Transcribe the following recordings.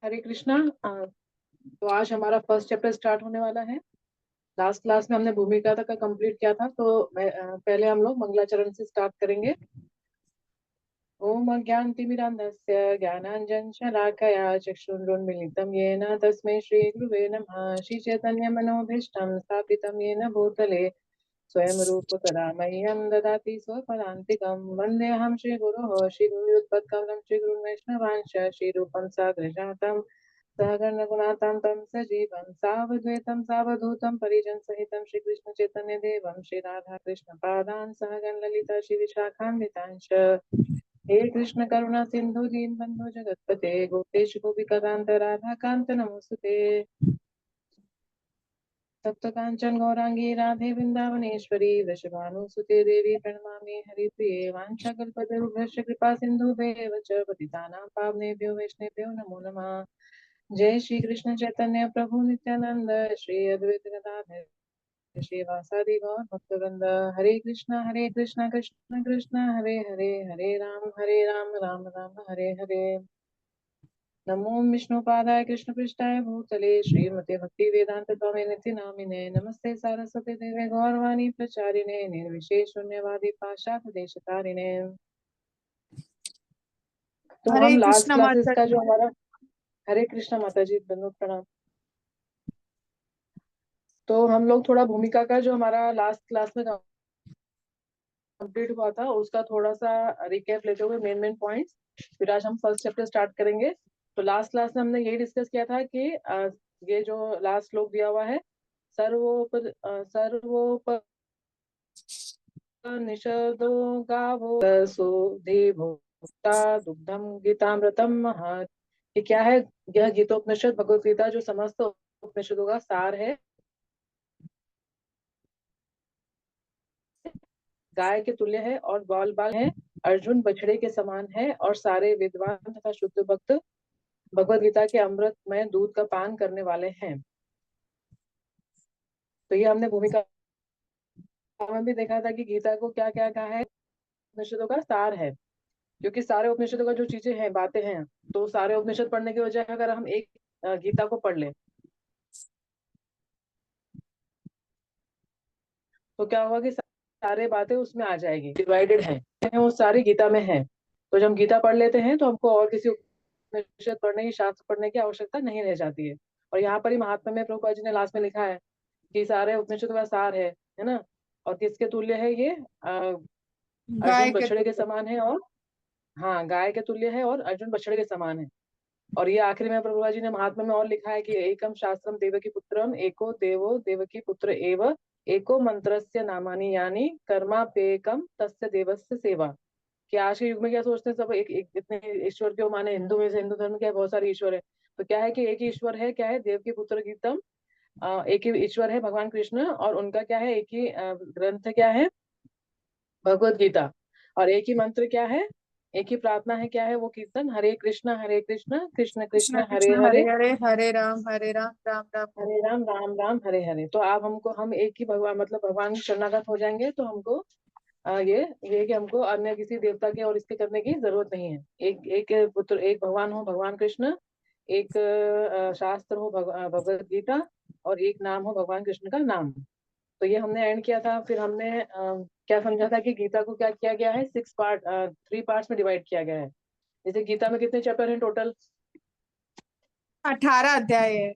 हरे कृष्णा। तो आज हमारा फर्स्ट चैप्टर स्टार्ट होने वाला है। लास्ट क्लास में हमने भूमिका तक का कंप्लीट किया था, तो पहले हम लोग मंगलाचरण से स्टार्ट करेंगे। ओम अज्ञानतिमिरान्धस्य ज्ञानाञ्जनशलाकया चक्षुरुन्मीलितं येन तस्मै श्रीगुरुवे नमः। श्रीचैतन्यमनोभीष्टं स्थापितं येन भूतले स्वयं रूपकदा मह्यं ददाति स्वपदान्तिकं। वन्देऽहं श्रीगुरोः श्रीगुरुयुत्पत्कमलं श्रीगुरुं वैष्णवांश श्रीरूपं साग्रजातं सहगणरघुनाथान्तं सजीवं सावद्वैतं सावधूतं परिजनसहितं श्रीकृष्णचैतन्यदेवं श्रीराधाकृष्णपादान् सहगण ललिता श्रीविशाखान्वितांश्च। हे कृष्ण करुणा सिंधु दीनबंधु जगत्पते गोपेश गोपिकान्त राधाकान्त नमोस्तुते। तप्त कांचन गौरांगी राधे वृंदावनेश्वरी वृषभानुसुते देवी प्रणमामि हरिप्रिये। वाञ्छाकल्पतरुभ्यश्च कृपा सिन्धुभ्येव च पतितानां पावनेभ्यो वैष्णवेभ्यो नमो नमः। जय श्री कृष्ण चैतन्य प्रभु नित्यानंद श्री अद्वैत गदाधर श्रीवासादि गौर भक्तवृंद। हरे कृष्णा कृष्ण कृष्ण हरे हरे, हरे राम राम राम हरे हरे। नमो विष्णुपादाय कृष्णपृष्ठाय भूतले श्रीमते भक्ति वेदांत स्वामिनिति नामिने। नमस्ते सारस्वती देवे गौरवाणी प्रचारिणे निर्विशेष शून्यवादी पाश्चात्य देशतारिणे। तो हरे हम लास्ट कृष्णा क्लासेस माता का जी। जो हमारा हरे कृष्णा माता जी बंधु प्रणाम। तो हम लोग थोड़ा भूमिका का जो हमारा लास्ट क्लास में कंप्लीट हुआ था उसका थोड़ा सा रिकैप लेते हुए मेन पॉइंट्स, फिर आज हम फर्स्ट चैप्टर स्टार्ट करेंगे। तो लास्ट क्लास में हमने यही डिस्कस किया था कि ये जो लास्ट श्लोक दिया हुआ है, सर्वोपर निषदो गावो सुधीभूता दुग्धम गीतामृतम महत्। ये क्या है? यह गीतोपनिषद भगवत गीता जो समस्त उपनिषदों का सार है, गाय के तुल्य है और बाल बाल है, अर्जुन बछड़े के समान है और सारे विद्वान तथा शुद्ध भक्त भगवत गीता के अमृत में दूध का पान करने वाले हैं। तो ये हमने भूमिका में भी देखा था कि गीता को क्या क्या कहा है, उपनिषदों का सार है। क्योंकि सारे उपनिषदों का जो चीजें हैं, बातें हैं, तो सारे उपनिषद पढ़ने की वजह अगर हम एक गीता को पढ़ लें तो क्या होगा कि सारे बातें उसमें आ जाएगी, डिवाइडेड है वो सारी गीता में है। तो जब हम गीता पढ़ लेते हैं तो हमको और किसी उपनिषद पढ़ने की, शास्त्र पढ़ने की आवश्यकता नहीं रह जाती है। और यहाँ पर ही महात्मा में प्रभुपाद जी ने लास्ट में लिखा है कि सारे उपनिषदों का सार है ना। और किसके तुल्य है ये? गाय अर्जुन के बछड़े के तुल्य। समान है, और हाँ, गाय के तुल्य है और अर्जुन बछड़े के समान है। और ये आखिरी में प्रभुपाद जी ने महात्मा में और लिखा है कि एकम शास्त्रम देवकी पुत्रम एको देवो देवकी पुत्र एव एको मंत्रस्य नामानि यानी कर्मापेकम तस्य देवस्य सेवा। कि आज के युग में क्या सोचते हैं सब, एक इतने ईश्वर क्यों माने? हिंदू में से, हिंदू धर्म क्या है, बहुत सारे ईश्वर है। तो क्या है कि एक ही ईश्वर है, क्या है? देव की पुत्र गीतम। एक ही ईश्वर है भगवान कृष्ण, और उनका क्या है? एक ही ग्रंथ क्या है? भगवत गीता। और एक ही मंत्र क्या है? एक ही प्रार्थना है, क्या है वो? कीर्तन, हरे कृष्ण कृष्ण कृष्ण कृष्ण हरे कृष्ण हरे हरे, हरे, हरे राम राम राम हरे। राम राम हरे हरे। तो आप हमको, हम एक ही भगवान, मतलब भगवान के शरणागत हो जाएंगे तो हमको ये कि हमको अन्य किसी देवता के और इसके करने की जरूरत नहीं है। एक एक पुत्र, एक भगवान हो भगवान कृष्ण, एक शास्त्र हो भगवत गीता, और एक नाम हो भगवान कृष्ण का नाम। तो ये हमने एंड किया था। फिर हमने क्या समझा था कि गीता को क्या किया गया है? 3 पार्ट्स में डिवाइड किया गया है। जैसे गीता में कितने चैप्टर हैं टोटल? 18 अध्याय है।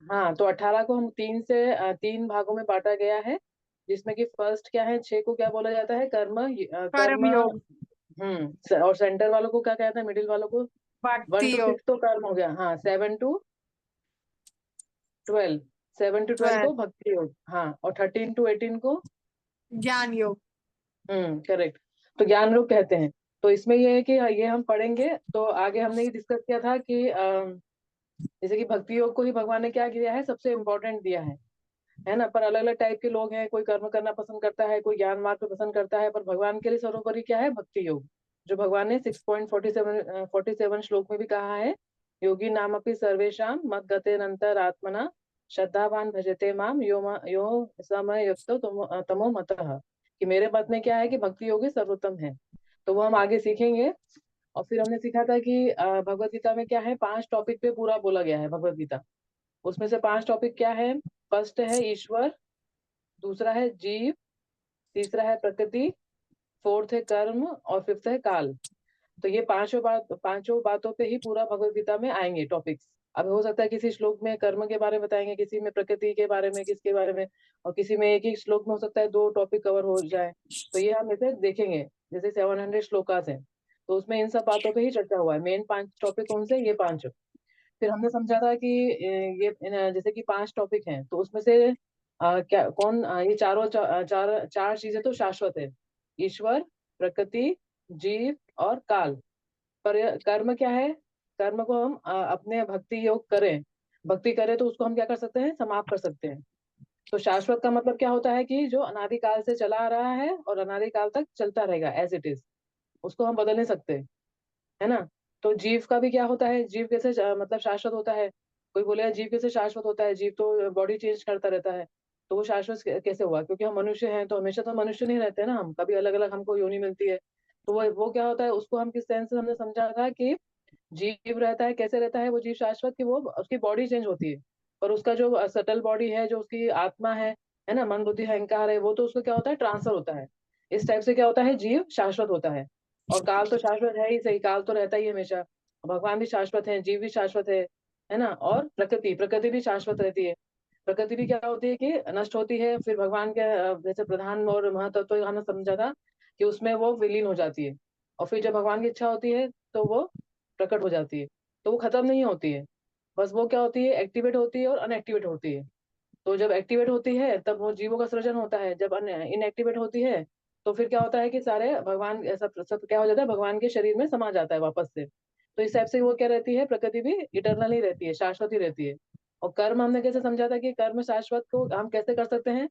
हाँ, तो 18 को हम 3 भागों में बांटा गया है। जिसमें कि फर्स्ट क्या है, 6 को क्या बोला जाता है? कर्म। कर्म योग, और सेंटर वालों को क्या कहते हैं? मिडिल वालों को वन भक्ति टू योग, सिक्स तो कर्म हो गया, हाँ। 7 to 12, 7 to 12 12 को भक्ति योग, हाँ। और 13 to 18 को ज्ञान योग। करेक्ट, तो ज्ञान योग कहते हैं। तो इसमें ये है कि ये हम पढ़ेंगे। तो आगे हमने ये डिस्कस किया था कि जैसे कि भक्ति योग को ही भगवान ने क्या किया है? सबसे इम्पोर्टेंट दिया है ना। पर अलग अलग टाइप के लोग हैं, कोई कर्म करना पसंद करता है, कोई ज्ञान मार्ग पे पसंद करता है, पर भगवान के लिए सर्वोपरि क्या है? भक्ति योग। जो भगवान ने 6.47 श्लोक में भी कहा है, योगी नाम अपि सर्वेशम मद गतेरंतर आत्मना श्रद्धावान भजते माम यो समय युक्तो तमो मतः। कि मेरे मत में क्या है कि भक्ति योगी सर्वोत्तम है। तो वो हम आगे सीखेंगे। और फिर हमने सीखा था कि भगवत गीता में क्या है, 5 टॉपिक पे पूरा बोला गया है भगवत गीता। उसमें से 5 टॉपिक क्या है? फर्स्ट है ईश्वर, दूसरा है जीव, तीसरा है प्रकृति, फोर्थ है कर्म और फिफ्थ है काल। तो ये पांचों बातों पे ही पूरा भगवत गीता में आएंगे टॉपिक्स। अब हो सकता है किसी श्लोक में कर्म के बारे में बताएंगे, किसी में प्रकृति के बारे में, किसके बारे में, और किसी में एक ही श्लोक में हो सकता है 2 टॉपिक कवर हो जाए। तो ये हम इसे देखेंगे। जैसे 700 श्लोकास हैं, तो उसमें इन सब बातों पे ही चर्चा हुआ है। मेन 5 टॉपिक कौन से? ये 5। फिर हमने समझा था कि जैसे कि 5 टॉपिक हैं, तो उसमें से क्या कौन ये चार चीजें तो शाश्वत है। ईश्वर, प्रकृति, जीव और काल। पर कर्म क्या है? कर्म को हम अपने भक्ति योग करें, भक्ति करें तो उसको हम क्या कर सकते हैं? समाप्त कर सकते हैं। तो शाश्वत का मतलब क्या होता है? कि जो अनादिकाल से चला आ रहा है और अनादिकाल तक चलता रहेगा एज इट इज, उसको हम बदल नहीं सकते, है ना। तो जीव का भी क्या होता है? जीव कैसे मतलब शाश्वत होता है? कोई बोलेगा जीव कैसे शाश्वत होता है, जीव तो बॉडी चेंज करता रहता है। तो वो शाश्वत कैसे हुआ? क्योंकि हम मनुष्य हैं, तो हमेशा तो मनुष्य नहीं रहते ना, हम कभी अलग अलग हमको योनि मिलती है। तो वो क्या होता है, उसको हम किस सेंस से हमने समझा था कि जीव रहता है, कैसे रहता है वो जीव शाश्वत? कि वो उसकी बॉडी चेंज होती है, पर उसका जो सटल बॉडी है, जो उसकी आत्मा है ना, मन बुद्धि अहंकार है, वो तो उसको क्या होता है? ट्रांसफर होता है। इस टाइप से क्या होता है? जीव शाश्वत होता है। और काल तो शाश्वत है ही सही, काल तो रहता ही है हमेशा। भगवान भी शाश्वत है, जीव भी शाश्वत है ना। और प्रकृति प्रकृति भी शाश्वत रहती है। प्रकृति भी क्या होती है? कि नष्ट होती है, फिर भगवान के जैसे प्रधान और महतत्व तो हमने समझा था कि उसमें वो विलीन हो जाती है। और फिर जब भगवान की इच्छा होती है तो वो प्रकट हो जाती है। तो वो खत्म नहीं होती है, बस वो क्या होती है? एक्टिवेट होती है और अनएक्टिवेट होती है। तो जब एक्टिवेट होती है तब वो जीवों का सृजन होता है, जब इनएक्टिवेट होती है तो फिर क्या होता है कि सारे भगवान सब सब क्या हो जाता है? भगवान के शरीर में समा जाता है वापस से। तो इस टाइप से वो क्या रहती है? प्रकृति भी इटरनल ही रहती है, शाश्वत ही रहती है। और कर्म हमने कैसे समझा था कि कर्म शाश्वत को हम कैसे कर सकते हैं?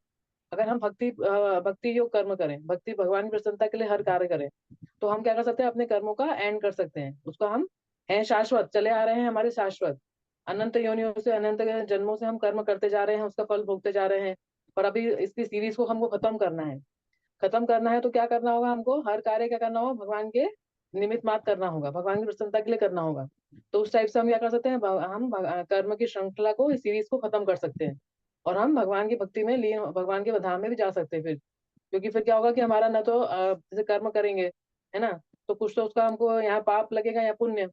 अगर हम भक्ति योग कर्म करें, भक्ति भगवान की प्रसन्नता के लिए हर कार्य करें, तो हम क्या कर सकते हैं? अपने कर्मों का एंड कर सकते हैं। उसको हम हैं शाश्वत, चले आ रहे हैं हमारे शाश्वत, अनंत योनियों से, अनंत जन्मों से हम कर्म करते जा रहे हैं, उसका फल भोगते जा रहे हैं। पर अभी इसकी सीरीज को हमको खत्म करना है। खत्म करना है तो क्या करना होगा? हमको हर कार्य क्या करना होगा? भगवान के निमित्त मात्र करना होगा, भगवान की प्रसन्नता के लिए करना होगा। तो उस टाइप से हम क्या कर सकते हैं? कर्म की श्रृंखला को, इस सीरीज को खत्म कर सकते हैं। और हम भगवान की भक्ति में लीन, भगवान के धाम में भी जा सकते हैं फिर। क्योंकि फिर क्या होगा कि हमारा ना तो जैसे कर्म करेंगे, है ना, तो कुछ तो उसका हमको यहाँ पाप लगेगा या पुण्य।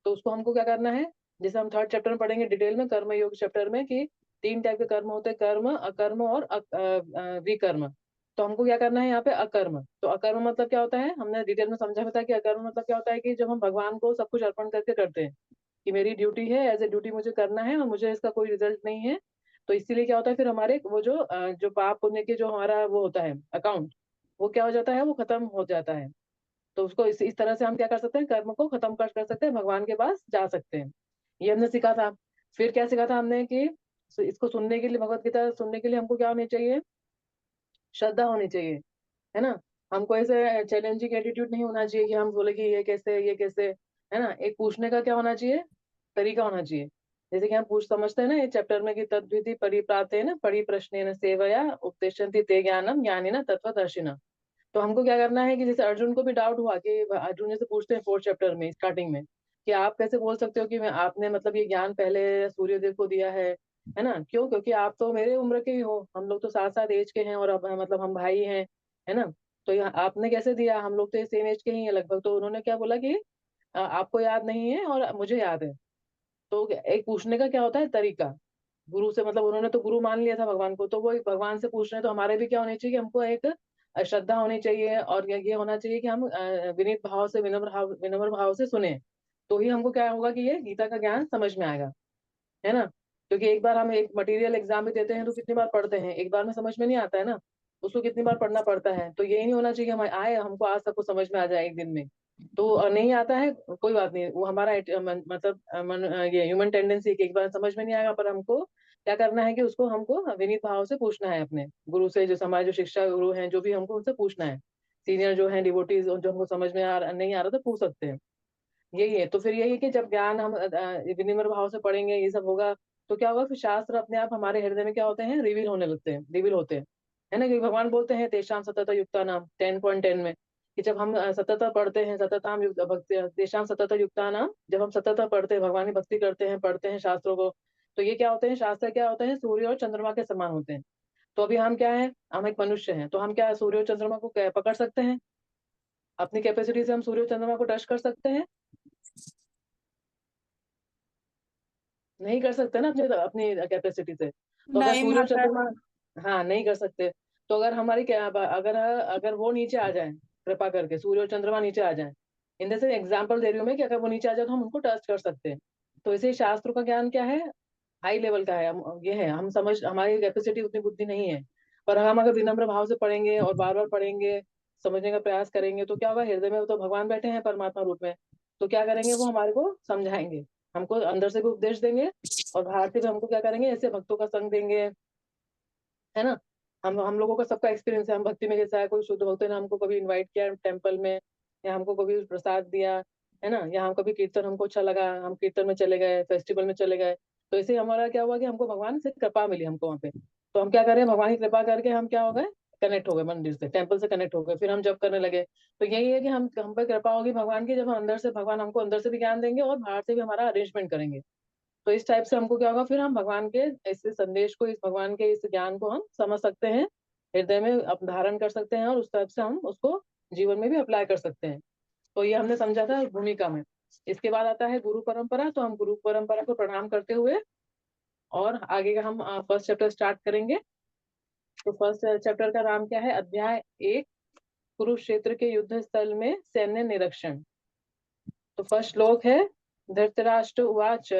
तो उसको हमको क्या करना है? जैसे हम 3rd चैप्टर में पढ़ेंगे डिटेल में, कर्म योग चैप्टर में, कि 3 टाइप के कर्म होते हैं, कर्म, अकर्म और विकर्म। तो हमको क्या करना है यहाँ पे? अकर्म। तो अकर्म मतलब क्या होता है? हमने डिटेल में समझा हुआ था कि अकर्म मतलब क्या होता है कि जब हम भगवान को सब कुछ अर्पण करके करते हैं, कि मेरी ड्यूटी है, एज ए ड्यूटी मुझे करना है और मुझे इसका कोई रिजल्ट नहीं है। तो इसीलिए क्या होता है? फिर हमारे वो जो पाप पुण्य के जो हमारा वो होता है अकाउंट, वो क्या हो जाता है? वो खत्म हो जाता है। तो उसको इस तरह से हम क्या कर सकते हैं? कर्म को खत्म कर सकते हैं, भगवान के पास जा सकते हैं। ये हमने सीखा था। फिर क्या सीखा था हमने? कि इसको सुनने के लिए, भगवत गीता सुनने के लिए हमको क्या होनी चाहिए? श्रद्धा होनी चाहिए, है ना। हमको ऐसे चैलेंजिंग एटीट्यूड नहीं होना चाहिए कि हम बोले कि ये कैसे, है ना। एक पूछने का क्या होना चाहिए? तरीका होना चाहिए। जैसे कि हम पूछ समझते हैं ना ये चैप्टर में कि तद्विधि परिप्रातेन परिप्रश्नेन सेवया उपदिशन्ति ते ज्ञानम ज्ञानिना तत्त्वदर्शिना। तो हमको क्या करना है? कि जैसे अर्जुन को भी डाउट हुआ, कि अर्जुन जैसे पूछते हैं 4th चैप्टर में स्टार्टिंग में, कि आप कैसे बोल सकते हो कि मैं आपने मतलब ये ज्ञान पहले सूर्यदेव को दिया है ना। क्यों? क्योंकि आप तो मेरे उम्र के ही हो, हम लोग तो साथ साथ एज के हैं, और अब मतलब हम भाई हैं, है ना। तो यहाँ आपने कैसे दिया? हम लोग तो सेम एज के ही हैं लगभग। तो उन्होंने क्या बोला कि आपको याद नहीं है और मुझे याद है। तो एक पूछने का क्या होता है? तरीका। गुरु से मतलब उन्होंने तो गुरु मान लिया था भगवान को, तो वो एक भगवान से पूछ रहे हैं, तो हमारे भी क्या होनी चाहिए? कि हमको एक श्रद्धा होनी चाहिए, और ये होना चाहिए कि हम विनीत भाव से, विनम्र भाव से सुने। तो ही हमको क्या होगा? कि ये गीता का ज्ञान समझ में आएगा, है ना। क्योंकि एक बार हम एक मटेरियल एग्जाम भी देते हैं तो कितनी बार पढ़ते हैं? एक बार में समझ में नहीं आता है ना, उसको कितनी बार पढ़ना पड़ता है। तो यही नहीं होना चाहिए कि हम आए, हमको आज सबको समझ में आ जाए एक दिन में। तो नहीं आता है, कोई बात नहीं, वो हमारा मतलब ये ह्यूमन टेंडेंसी कि एक बार समझ में नहीं आएगा, पर हमको क्या करना है? कि उसको हमको विनीत भाव से पूछना है अपने गुरु से, जो हमारे जो शिक्षा गुरु हैं, जो भी, हमको उनसे पूछना है। सीनियर जो है डिवोटीज, जो हमको समझ में नहीं आ रहा तो पूछ सकते हैं। यही है। तो फिर यही है कि जब ज्ञान हम विनिम्र भाव से पढ़ेंगे, ये सब होगा, तो क्या होगा? फिर शास्त्र अपने आप हमारे हृदय में क्या होते हैं? रिवील होने लगते हैं, रिवील होते हैं, है ना। क्योंकि भगवान बोलते हैं तेषाम सतत युक्ता नाम 10.10 में, कि जब हम सतत पढ़ते हैं, सतताम युक्त भक्ति तेषां सतत युक्तानाम, जब हम सतत पढ़ते हैं, भगवान की भक्ति करते हैं, पढ़ते हैं शास्त्रों को, तो ये क्या होते हैं, शास्त्र क्या होते हैं, सूर्य और चंद्रमा के समान होते हैं। तो अभी हम क्या है, हम एक मनुष्य हैं, तो हम क्या सूर्य और चंद्रमा को पकड़ सकते हैं, अपनी कैपेसिटी से हम सूर्य और चंद्रमा को टच कर सकते हैं? नहीं कर सकते ना अपने अपनी कैपेसिटी से। तो अगर नहीं सूर्य और माता। चंद्रमा, हाँ नहीं कर सकते। तो अगर हमारी क्या, अगर अगर वो नीचे आ जाए, कृपा करके सूर्य और चंद्रमा नीचे आ जाए, इन जैसे एग्जाम्पल दे रही हूँ मैं कि अगर वो नीचे आ जाए तो हम उनको टच कर सकते हैं। तो इसे शास्त्रों का ज्ञान क्या है, हाई लेवल का है। हम ये है, हम समझ, हमारी कैपेसिटी उतनी बुद्धि नहीं है। पर हम अगर विनम्र भाव से पढ़ेंगे और बार बार पढ़ेंगे, समझने का प्रयास करेंगे, तो क्या होगा, हृदय में तो भगवान बैठे हैं परमात्मा रूप में। तो क्या करेंगे, वो हमारे को समझाएंगे, हमको अंदर से भी उपदेश देंगे, और बाहर से भी हमको क्या करेंगे, ऐसे भक्तों का संग देंगे, है ना। हम लोगों का सबका एक्सपीरियंस है, हम भक्ति में जैसा है, कोई शुद्ध भक्त ने हमको कभी इनवाइट किया टेम्पल में, या हमको कभी प्रसाद दिया, है ना, या हम कभी कीर्तन हमको अच्छा लगा, हम कीर्तन में चले गए, फेस्टिवल में चले गए। तो इसे हमारा क्या हुआ कि हमको भगवान से कृपा मिली हमको वहाँ पे। तो हम क्या करें, भगवान की कृपा करके हम क्या हो गए, कनेक्ट हो गए मंदिर से, टेम्पल से कनेक्ट हो गए, फिर हम जब करने लगे। तो यही है कि हम पे कृपा होगी भगवान की, जब हम अंदर से, भगवान हमको अंदर से भी ज्ञान देंगे और बाहर से भी हमारा अरेंजमेंट करेंगे। तो इस टाइप से हमको क्या होगा, फिर हम भगवान के इस संदेश को, इस भगवान के इस ज्ञान को हम समझ सकते हैं, हृदय में धारण कर सकते हैं, और उस टाइप से हम उसको जीवन में भी अप्लाई कर सकते हैं। तो ये हमने समझा था भूमिका में। इसके बाद आता है गुरु परंपरा। तो हम गुरु परंपरा को प्रणाम करते हुए और आगे का हम फर्स्ट चैप्टर स्टार्ट करेंगे। तो फर्स्ट चैप्टर का नाम क्या है, अध्याय 1, कुरुक्षेत्र के युद्ध स्थल में सैन्य निरीक्षण। तो फर्स्ट श्लोक है, धृतराष्ट्र उवाच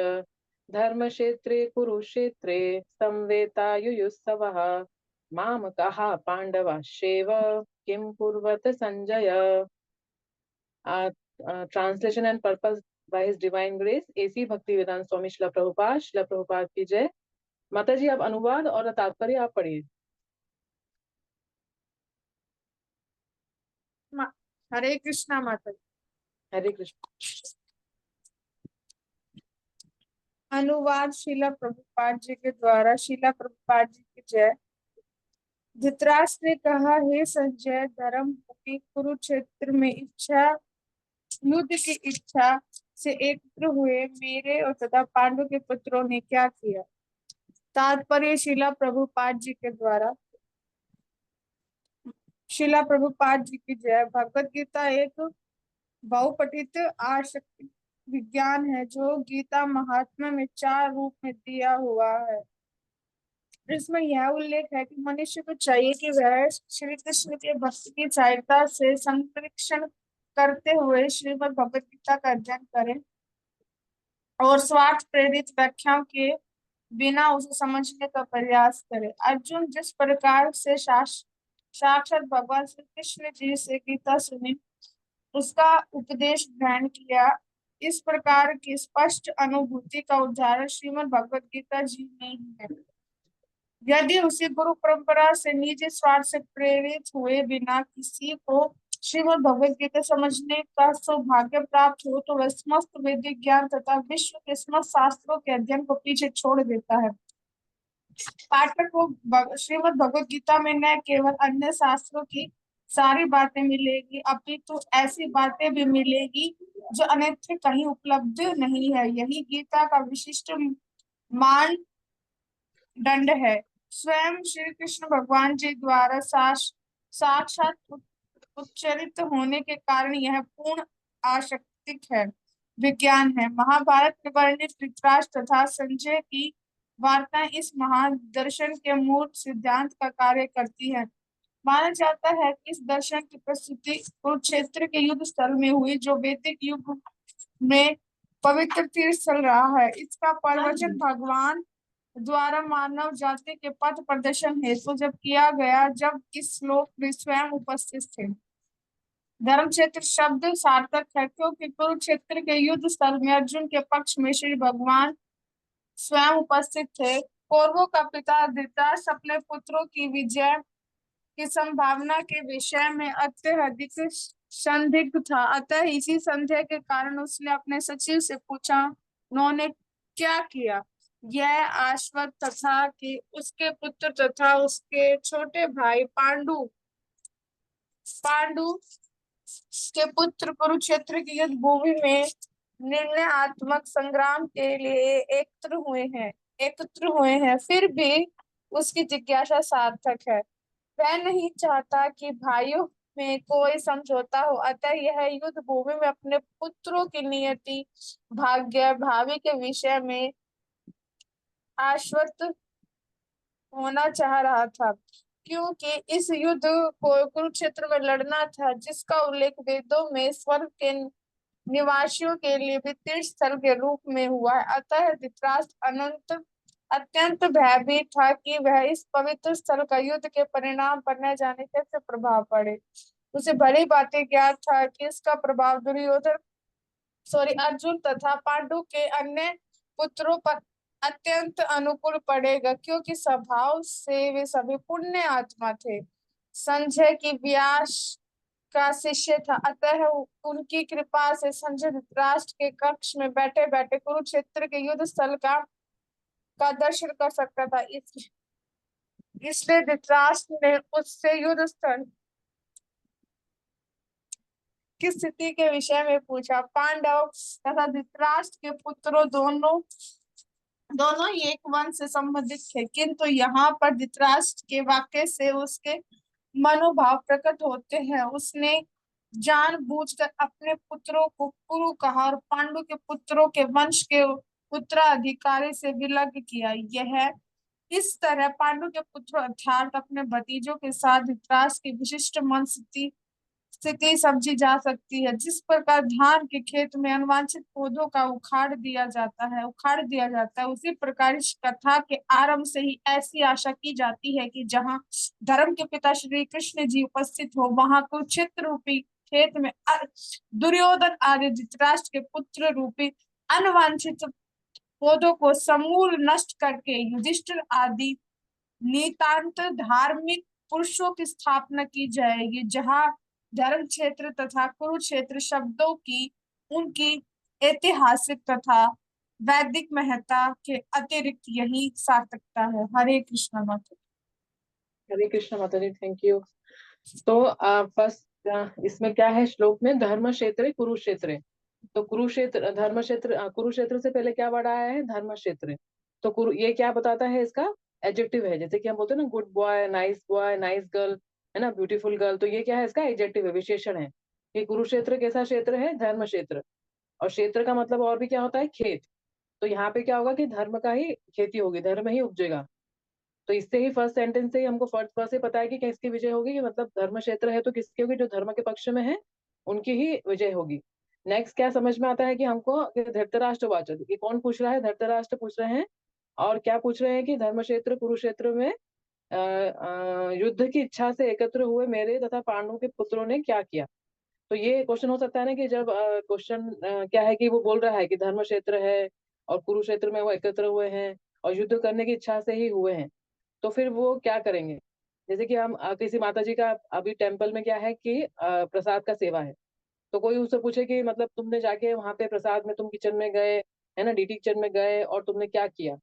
धर्मक्षेत्रे कुरुक्षेत्रे संवेतायुयुत्सवः मामकाः पांडवाश्चैव किं कुर्वत Sanjay. Translation and purport by his divine grace A C Bhaktivedanta स्वामी शिला प्रभुपाद की जय। माता जी आप अनुवाद और तात्पर्य आप पढ़िए। हरे कृष्णा माता। हरे कृष्ण। अनुवाद शिला प्रभुपाद जी के द्वारा। शिला प्रभुपाद जी की जय। धृतराष्ट्र ने कहा, हे संजय, धर्म भूमि कुरुक्षेत्र में युद्ध की इच्छा से एकत्र हुए मेरे और तथा पांडु के पुत्रों ने क्या किया। तात्पर्य शिला प्रभुपाद जी के द्वारा। शिला प्रभुपाद जी की जय। भगवत गीता एक बहुपठित आशक्ति विज्ञान है जो गीता महात्मा में 4 रूप में दिया हुआ है। इसमें यह उल्लेख है कि मनुष्य को चाहिए कि वह श्री कृष्ण के भक्ति की सहायता से संप्रेक्षण करते हुए श्रीमद् भगवत गीता का अध्ययन करे और स्वार्थ प्रेरित व्याख्याओं के बिना उसे समझने का प्रयास करे। अर्जुन जिस प्रकार से साक्षात भगवान श्री कृष्ण जी से गीता सुनी, उसका उपदेश ग्रहण किया, इस प्रकार की स्पष्ट अनुभूति का उदाहरण श्रीमद् भगवत गीता जी में ही है। यदि उसी गुरु परंपरा से निजी स्वार्थ से प्रेरित हुए बिना किसी को श्रीमद् भगवत गीता समझने का सौभाग्य प्राप्त हो, तो वह समस्त वैदिक ज्ञान तथा विश्व के समस्त शास्त्रों के अध्ययन को पीछे छोड़ देता है। पाठक को श्रीमद् भगवत गीता में न केवल अन्य शास्त्रों की सारी बातें मिलेगी, अपितु ऐसी बातें भी मिलेगी जो अन्यत्र कहीं उपलब्ध नहीं है। यही गीता का विशिष्ट मानदंड है। स्वयं श्री कृष्ण भगवान जी द्वारा साक्षात उच्चरित होने के कारण यह पूर्ण आशक्तिक है, विज्ञान है। महाभारत में वर्णित धृतराष्ट्र तथा संजय की वार्ताएं इस महान दर्शन के मूल सिद्धांत का कार्य करती है। माना जाता है कि इस दर्शन की प्रस्तुति कुरुक्षेत्र के युद्ध स्थल में हुई, जो वैदिक युग में पवित्र तीर्थ स्थल रहा है। इसका प्रवचन भगवान द्वारा मानव जाति के पथ प्रदर्शन हेतु जब किया गया, जब इस श्लोक में स्वयं उपस्थित थे। धर्म क्षेत्र शब्द सार्थक है क्योंकि कुरुक्षेत्र के युद्ध स्थल में अर्जुन के पक्ष में श्री भगवान स्वयं उपस्थित थे। कौरवों का पिता धृतराष्ट्र अपने पुत्रों की विजय की संभावना के विषय में अत्यधिक संदिग्ध था। अतः इसी संदेह के कारण उसने अपने सचिव से पूछा, उन्होंने क्या किया। यह आश्वस्त था कि उसके पुत्र तथा उसके छोटे भाई पांडु के पुत्र कुरुक्षेत्र की युद्ध भूमि में निर्णयात्मक संग्राम के लिए एकत्र हुए हैं, फिर भी उसकी जिज्ञासा सार्थक है। वह नहीं चाहता कि भाइयों में कोई समझौता हो, अतः यह युद्ध भूमि में अपने पुत्रों की नियति, भाग्य, भावी के विषय में आश्वस्त होना चाह रहा था, क्योंकि इस युद्ध को कुरुक्षेत्र में लड़ना था, जिसका उल्लेख वेदों में स्वर्ग के निवासियों के लिए भी तीर्थ स्थल के रूप में हुआ है। अतः धृतराष्ट्र अत्यंत भयभीत था कि वह इस पवित्र स्थल का युद्ध के परिणाम पर न जाने कैसे प्रभाव पड़े। उसे भली भांति ज्ञात था कि इसका प्रभाव अर्जुन तथा पांडु के अन्य पुत्रों पर अत्यंत अनुकूल पड़ेगा, क्योंकि स्वभाव से वे सभी पुण्य आत्मा थे। संजय की व्यास का शिष्य था, अतः उनकी कृपा से संजय धृतराष्ट्र के कक्ष में बैठे बैठे कुरुक्षेत्र के युद्ध स्थल का दर्शन कर सकता था। इसलिए धृतराष्ट्र ने उससे युद्ध स्थल की स्थिति के विषय में पूछा। पांडव तथा धृतराष्ट्र के पुत्रों दोनों ही एक वंश से संबंधित थे, किंतु यहाँ पर धृतराष्ट्र के वाक्य से उसके मनोभाव प्रकट होते हैं। उसने जानबूझकर अपने पुत्रों को कुरु कहा और पांडु के पुत्रों के वंश के उत्तराधिकारी से विलग किया। यह इस तरह पांडु के पुत्र अर्थात अपने भतीजों के साथ धृतराष्ट्र की विशिष्ट मन स्थिति समझी जा सकती है। जिस प्रकार धान के खेत में अनवांछित पौधों का उखाड़ दिया जाता है, उसी प्रकार इस कथा के आरंभ से ही ऐसी आशा की जाती है कि जहाँ धर्म के पिता श्री कृष्ण जी उपस्थित हो, वहां कुरुक्षेत्र रूपी खेत में दुर्योधन आदि धृतराष्ट्र के पुत्र रूपी अनवांछित पौधों को समूल नष्ट करके युधिष्ठिर आदि नितांत धार्मिक पुरुषों की स्थापना की जाएगी, जहाँ धर्म क्षेत्र तथा कुरुक्षेत्र शब्दों की उनकी ऐतिहासिक तथा वैदिक महत्ता के अतिरिक्त यही सार्थकता है। हरे कृष्ण माता। हरे कृष्ण माता जी, थैंक यू। तो फर्स्ट इसमें क्या है, श्लोक में धर्म क्षेत्र कुरुक्षेत्र। तो कुरुक्षेत्र धर्म क्षेत्र, कुरुक्षेत्र से पहले क्या वर्ड आया है, धर्म क्षेत्र। तो ये क्या बताता है, इसका एडजेक्टिव है। जैसे कि हम बोलते हैं ना, गुड बॉय, नाइस गर्ल, है ना, ब्यूटीफुल गर्ल। तो ये क्या है, इसका एडजेक्टिव है, विशेषण है। कि कुरुक्षेत्र कैसा क्षेत्र है, धर्म क्षेत्र। और क्षेत्र का मतलब और भी क्या होता है, खेत। तो यहाँ पे क्या होगा कि धर्म का ही खेती होगी, धर्म ही उपजेगा। तो इससे ही फर्स्ट सेंटेंस से ही हमको फर्स्ट फर्स्ट से पता है कि किसकी विजय होगी, कि मतलब धर्म क्षेत्र है तो किसकी होगी, जो धर्म के पक्ष में है उनकी ही विजय होगी। नेक्स्ट क्या समझ में आता है कि हमको धृतराष्ट्र वाचक, ये कौन पूछ रहा है, धृतराष्ट्र पूछ रहे हैं। और क्या पूछ रहे हैं कि धर्म क्षेत्र कुरुक्षेत्र में युद्ध की इच्छा से एकत्र हुए मेरे तथा पांडु के पुत्रों ने क्या किया। तो ये क्वेश्चन हो सकता है ना, कि जब क्वेश्चन क्या है कि वो बोल रहा है कि धर्म क्षेत्र है और कुरुक्षेत्र में वो एकत्र हुए हैं और युद्ध करने की इच्छा से ही हुए हैं, तो फिर वो क्या करेंगे। जैसे कि हम किसी माता जी का अभी टेम्पल में क्या है कि प्रसाद का सेवा है। तो कोई उससे पूछे कि मतलब तुमने जाके वहां पे प्रसाद में तुम किचन में गए, है ना, डीटी किचन में गए और तुमने क्या किया।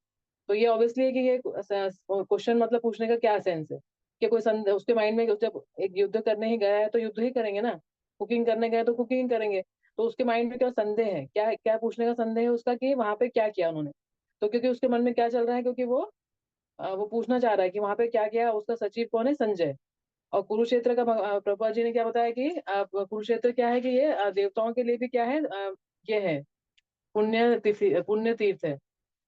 तो ये ऑब्वियसली है कि ये क्वेश्चन मतलब पूछने का क्या सेंस है, कि कोई उसके माइंड में जब एक युद्ध करने ही गया है तो युद्ध ही करेंगे ना, कुकिंग करने गए तो कुकिंग करेंगे। तो उसके माइंड में क्या संदेह है, क्या क्या पूछने का संदेह है उसका, कि वहां पे क्या किया उन्होंने। तो क्योंकि उसके मन में क्या चल रहा है, क्योंकि वो पूछना चाह रहा है कि वहां पे क्या किया। उसका सचिव कौन है, संजय। और कुरुक्षेत्र का प्रभुपाद जी ने क्या बताया कि कुरुक्षेत्र क्या है, कि ये देवताओं के लिए भी क्या है, ये है पुण्य तीर्थ है।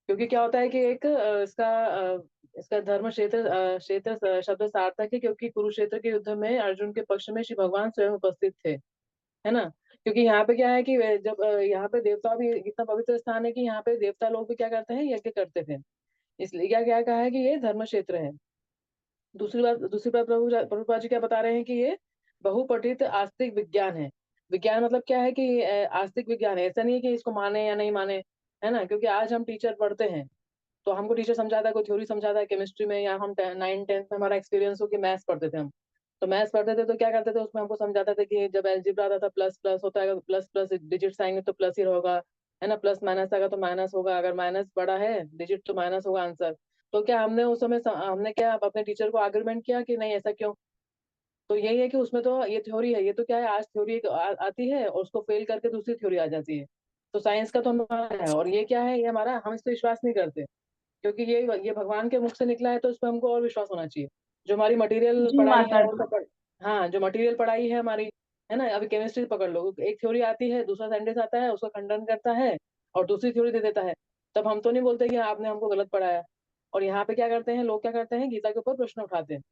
क्योंकि क्या होता है कि एक इसका धर्म क्षेत्र क्षेत्र शब्द सार्थक है, क्योंकि कुरुक्षेत्र के युद्ध में अर्जुन के पक्ष में श्री भगवान स्वयं उपस्थित थे, है ना। क्योंकि यहाँ पे क्या है कि जब यहाँ पे देवता भी इतना पवित्र स्थान है कि यहाँ पे देवता लोग भी क्या करते हैं, यज्ञ करते थे। इसलिए क्या क्या कहा है कि ये धर्म क्षेत्र है। दूसरी बात प्रभुपाद जी क्या बता रहे हैं कि ये बहुपठित आस्तिक विज्ञान है। विज्ञान मतलब क्या है कि आस्तिक विज्ञान है, ऐसा नहीं है कि इसको माने या नहीं माने, है ना। क्योंकि आज हम टीचर पढ़ते हैं तो हमको टीचर समझाता है, कोई थ्योरी समझाता है केमिस्ट्री में, या हम 9th 10th में हमारा एक्सपीरियंस हो कि मैथ्स पढ़ते थे हम। तो मैथ्स पढ़ते थे तो क्या करते थे, उसमें हमको समझाता था कि जब एलजेब्रा आता था प्लस प्लस होता है, प्लस प्लस डिजिट्स आएंगे तो प्लस ही होगा, है ना। प्लस माइनस आएगा तो माइनस होगा, अगर माइनस बड़ा है डिजिट तो माइनस होगा आंसर। तो क्या हमने उस समय हमने क्या अपने टीचर को आर्गुमेंट किया कि नहीं ऐसा क्यों। तो यही है कि उसमें तो ये थ्योरी है, ये तो क्या है, आज थ्योरी आती है और उसको फेल करके दूसरी थ्योरी आ जाती है। तो साइंस का तो हमारा है, और ये क्या है, ये हमारा, हम इस पे विश्वास नहीं करते, क्योंकि ये भगवान के मुख से निकला है, तो इस पर हमको और विश्वास होना चाहिए। जो हमारी मटेरियल जी पढ़ाई है माता वो जी। सब हाँ, जो मटेरियल पढ़ाई है हमारी, है ना, अभी केमिस्ट्री पकड़ लो, एक थ्योरी आती है, दूसरा साइंटिस्ट आता है, उसका खंडन करता है और दूसरी थ्योरी दे देता है। तब हम तो नहीं बोलते कि आपने हमको गलत पढ़ाया। और यहाँ पे क्या करते हैं लोग, क्या करते हैं, गीता के ऊपर प्रश्न उठाते हैं,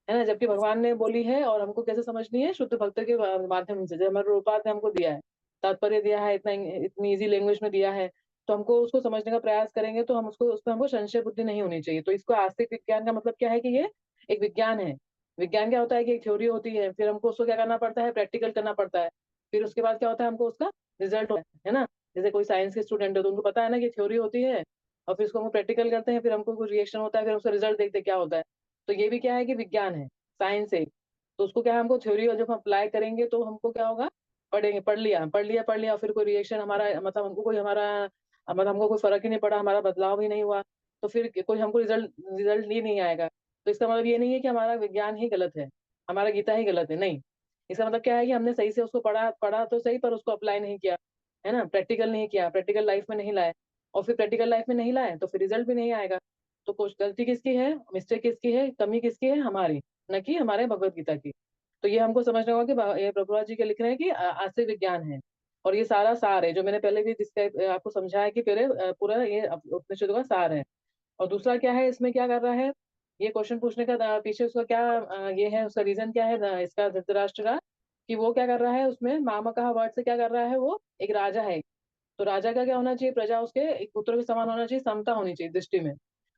है ना, जबकि भगवान ने बोली है और हमको कैसे समझनी है, शुद्ध भक्त के माध्यम से, जब हमारे रूपात ने हमको दिया है, तात्पर्य दिया है, इतनी इजी लैंग्वेज में दिया है, तो हमको उसको समझने का प्रयास करेंगे, तो हम उसको, उस पर हमको संशय बुद्धि नहीं होनी चाहिए। तो इसको आस्तिक विज्ञान का मतलब क्या है कि ये एक विज्ञान है। विज्ञान क्या होता है कि एक थ्योरी होती है, फिर हमको उसको क्या करना पड़ता है, प्रैक्टिकल करना पड़ता है, फिर उसके बाद क्या होता है, हमको उसका रिजल्ट होता है ना। जैसे कोई साइंस के स्टूडेंट है तो उनको पता है ना कि थ्योरी होती है, और फिर उसको हम प्रैक्टिकल करते हैं, फिर हमको कुछ रिएक्शन होता है, फिर उसका रिजल्ट देखते हैं क्या होता है। तो ये भी क्या है कि विज्ञान है, साइंस है। तो उसको क्या है, हमको थ्योरी जब हम अप्लाई करेंगे तो हमको क्या होगा, पढ़ेंगे, पढ़ लिया, फिर कोई रिएक्शन हमारा, मतलब हमको कोई हमारा, मतलब हमको कोई फर्क ही नहीं पड़ा, हमारा बदलाव ही नहीं हुआ, तो फिर कोई हमको रिजल्ट रिजल्ट ही नहीं आएगा। तो इसका मतलब ये नहीं है कि हमारा विज्ञान ही गलत है, हमारा गीता ही गलत है, नहीं। इसका मतलब क्या है कि हमने सही से उसको पढ़ा पढ़ा तो सही, पर उसको अप्लाई नहीं किया, है ना, प्रैक्टिकल नहीं किया, प्रैक्टिकल लाइफ में नहीं लाए, और फिर प्रैक्टिकल लाइफ में नहीं लाए तो फिर रिजल्ट भी नहीं आएगा। तो कुछ गलती किसकी है, मिस्टेक किसकी है, कमी किसकी है, हमारी, न कि हमारे भगवत गीता की। तो ये हमको समझना होगा कि ये प्रभुपाद जी के लिख रहे हैं कि आस्तिक विज्ञान है, और ये सारा सार है, जो मैंने पहले भी डिस्क्राइब आपको समझाया कि पहले पूरा ये उपनिषदों का सार है। और दूसरा क्या है, इसमें क्या कर रहा है, ये क्वेश्चन पूछने का पीछे उसका क्या ये है, उसका रीजन क्या है, इसका धृतराष्ट्र का, कि वो क्या कर रहा है, उसमें मामकः वर्ड से क्या कर रहा है, वो एक राजा है, तो राजा का क्या होना चाहिए, प्रजा उसके एक पुत्र के समान होना चाहिए, समता होनी चाहिए दृष्टि में।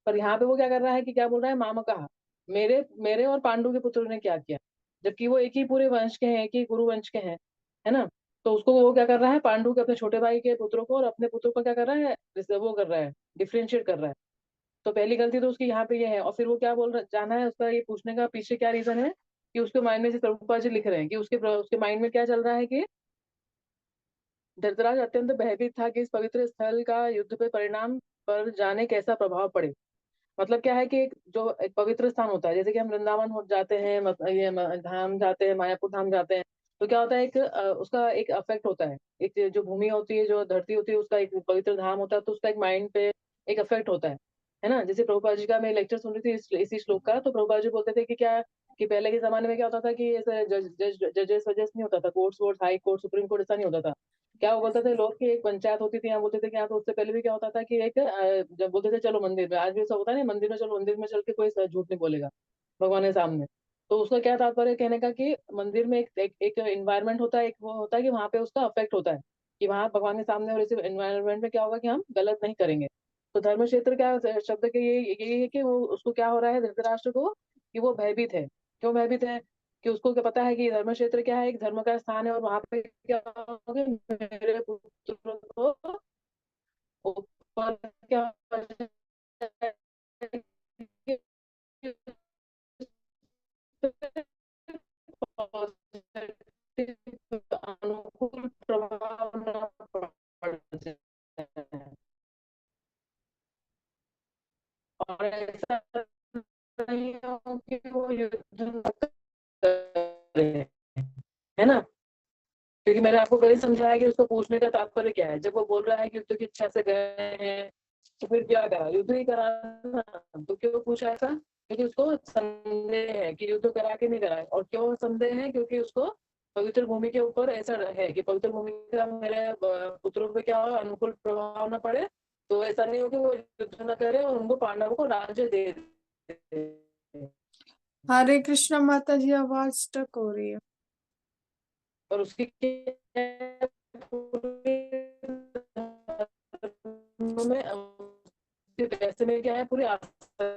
पर यहाँ पे वो क्या कर रहा है कि क्या बोल रहा है, मामकः, मेरे मेरे और पांडु के पुत्र ने क्या किया, जबकि वो एक ही पूरे वंश के हैं, एक ही गुरु वंश के हैं, है ना। तो उसको वो क्या कर रहा है, पांडु के अपने छोटे भाई के पुत्रों को और अपने पुत्रों को क्या कर रहा है, जैसे वो कर रहा है, डिफरेंशिएट कर रहा है। तो पहली गलती तो उसकी यहाँ पे ये है, और फिर वो क्या बोल रहा जाना है, उसका ये पूछने का पीछे क्या रीजन है, कि उसके माइंड में, से प्रभुपाद जी लिख रहे हैं कि उसके माइंड में क्या चल रहा है कि धृतराज अत्यंत भयभीत था कि इस पवित्र स्थल का युद्ध पे परिणाम पर जाने कैसा प्रभाव पड़े। मतलब क्या है कि एक जो एक पवित्र स्थान होता है, जैसे कि हम वृंदावन हो जाते हैं, धाम जाते हैं, मायापुर धाम जाते हैं, तो क्या होता है, एक उसका एक अफेक्ट होता है, एक जो भूमि होती है, जो धरती होती है, उसका एक पवित्र धाम होता है, तो उसका एक माइंड पे एक अफेक्ट होता है ना। जैसे प्रभुपाद जी का मैं लेक्चर सुन रही थी इसी श्लोक का, तो प्रभुपाद जी बोलते थे कि क्या, कि पहले के जमाने में क्या होता था कि ऐसे जजेस वजेस नहीं होता था, कोर्ट्स वोर्ट, हाई कोर्ट, सुप्रीम कोर्ट, ऐसा नहीं होता था। क्या वो बोलते थे लोग की, एक पंचायत होती थी, यहाँ बोलते थे कि यहाँ, तो उससे पहले भी क्या होता था कि एक जब बोलते थे चलो मंदिर में, आज भी ऐसा होता है ना, मंदिर में चलो, मंदिर में चल के कोई झूठ नहीं बोलेगा भगवान के सामने। तो उसका क्या तात्पर्य कहने का कि मंदिर में एक एनवायरनमेंट होता है, एक वो होता है कि वहाँ पे उसका अफेक्ट होता है, कि वहाँ भगवान के सामने और इस एनवायरनमेंट में क्या होगा कि हम गलत नहीं करेंगे। तो धर्म क्षेत्र क्या शब्द के ये यही है कि वो उसको क्या हो रहा है, धृतराष्ट्र को, कि वो भयभीत है। क्यों भयभीत है, कि उसको क्या पता है कि धर्म क्षेत्र क्या है, एक धर्म का स्थान है, और वहां पे क्या होगा, मेरे पुत्र को ऊपर क्या हो जाएगा, अनुकूल प्रभाव ना पड़ जाए। और ऐसा नहीं हो कि वो युद्ध न करे, है ना। क्योंकि मैंने आपको पहले समझाया कि उसको पूछने का तात्पर्य क्या है, जब वो बोल रहा है कि युद्ध की इच्छा से गए हैं, तो फिर क्या करा, युद्ध ही करा ना। तो क्यों पूछा ऐसा, क्योंकि उसको संदेह है कि युद्ध करा के नहीं कराए। और क्यों संदेह है, क्योंकि उसको पवित्र भूमि के ऊपर ऐसा है कि पवित्र भूमि का मेरे पुत्रों पे क्या हो, अनुकूल प्रभाव न पड़े, तो ऐसा नहीं हो कि वो युद्ध न करे और उनको पांडवों को राज्य दे दे। हरे कृष्णा माता जी, आवाज स्टक हो रही है। और उसकी में पैसे में क्या है, पूरी आस्था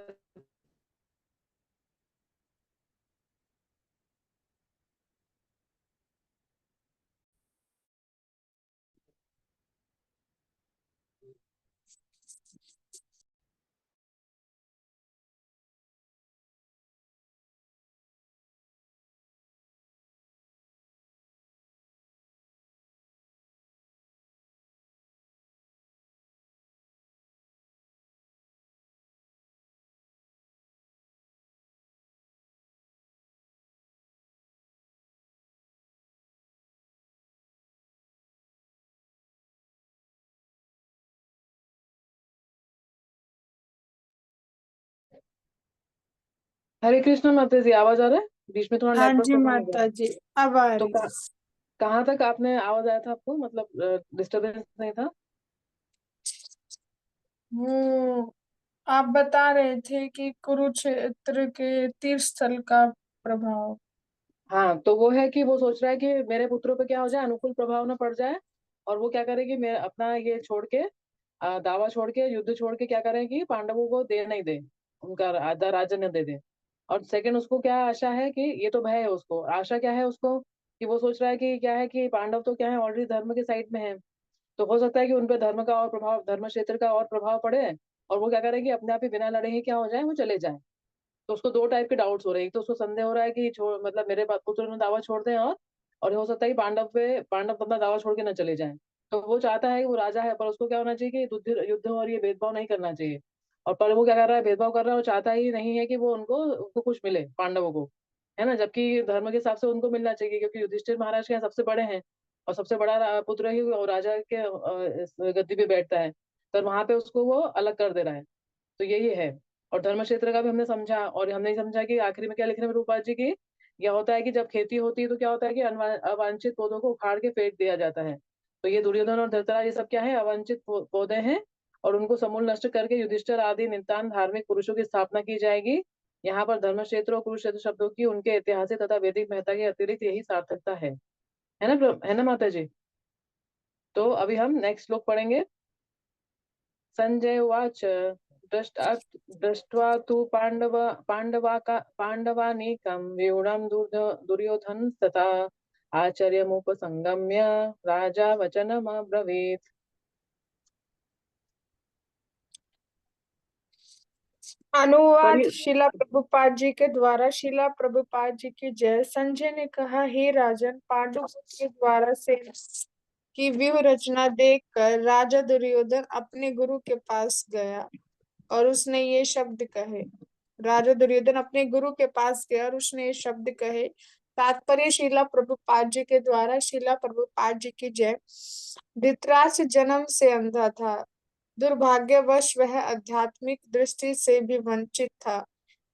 हरे कृष्ण माता जी, आवाज आ रहा है? बीच में थोड़ा हाँ नेटवर्क जी प्रॉब्लम हो गया। माता जी, अब आ तो रही। कहाँ तक आपने आवाज आया था आपको, मतलब डिस्टरबेंस नहीं था? वो आप बता रहे थे कि कुरुक्षेत्र के तीर्थ स्थल का प्रभाव। हाँ, तो वो है कि वो सोच रहा है कि मेरे पुत्रों पे क्या हो जाए, अनुकूल प्रभाव ना पड़ जाए। और वो क्या करेगी, मैं अपना ये छोड़ के, दावा छोड़ के, युद्ध छोड़ के क्या करें कि पांडवों को दे नहीं दे, उनका आधा राज्य न दे दे। और सेकंड, उसको क्या आशा है कि ये तो भय है, उसको आशा क्या है उसको, कि वो सोच रहा है कि क्या है कि पांडव तो क्या है, ऑलरेडी धर्म के साइड में है। तो हो सकता है कि उनपे धर्म का और प्रभाव, धर्म क्षेत्र का और प्रभाव पड़े, और वो क्या करेंगे, अपने आप ही बिना लड़े ही क्या हो जाए, वो चले जाए। तो उसको दो टाइप के डाउट्स हो रहे हैं। एक तो उसको संदेह हो रहा है कि छोड़, मतलब मेरे पुत्र ने दावा छोड़ दें, और हो सकता है कि पांडव अपना दावा छोड़ के न चले जाएं। तो वो चाहता है कि वो राजा है, पर उसको क्या होना चाहिए कि युद्ध युद्ध और ये भेदभाव नहीं करना चाहिए। और पर वो क्या कर रहा है, भेदभाव कर रहा है, वो चाहता ही नहीं है कि वो उनको उनको कुछ मिले पांडवों को, है ना, जबकि धर्म के हिसाब से उनको मिलना चाहिए, क्योंकि युधिष्ठिर महाराज के यहाँ सबसे बड़े हैं, और सबसे बड़ा पुत्र ही और राजा के इस गद्दी पे बैठता है। तो वहां पे उसको वो अलग कर दे रहा है। तो यही है। और धर्म क्षेत्र का भी हमने समझा, और हमने ये समझा कि आखिरी में क्या लिख रहे हैं रूपा जी की, यह होता है कि जब खेती होती है तो क्या होता है कि अवांछित पौधों को उखाड़ के फेंक दिया जाता है। तो ये दुर्योधन और धृतराज, ये सब क्या है, अवांछित पौधे हैं। और उनको समूल नष्ट करके युधिष्ठिर आदि नितान धार्मिक पुरुषों की स्थापना की जाएगी। यहाँ पर धर्म क्षेत्र और कुरुक्षेत्र शब्दों की उनके ऐतिहासिक तथा वैदिक महत्ता के अतिरिक्त यही सार्थकता है ना है ना माता जी? तो अभी हम नेक्स्ट श्लोक पढ़ेंगे। संजय उवाच दृष्टा दृष्ट्वा तु पाण्डवानीकं व्यूढं दुर्योधनस्तथा आश्चर्यमुपसंगम्य राजा वचनमब्रवीत्। अनुवाद पढ़िए। शिला प्रभुपाद जी के द्वारा। शिला प्रभुपाद जी की जय। संजय ने कहा, हे राजन, पांडुपुत्र के द्वारा सेना की व्यूह रचना देखकर राजा दुर्योधन अपने गुरु के पास गया और उसने ये शब्द कहे। राजा दुर्योधन अपने गुरु के पास गया और उसने ये शब्द कहे। तात्पर्य शिला प्रभुपाद जी के द्वारा। शिला प्रभुपाद जी की जय। धृतराष्ट्र जन्म से अंधा था। दुर्भाग्यवश वह आध्यात्मिक दृष्टि से भी वंचित था।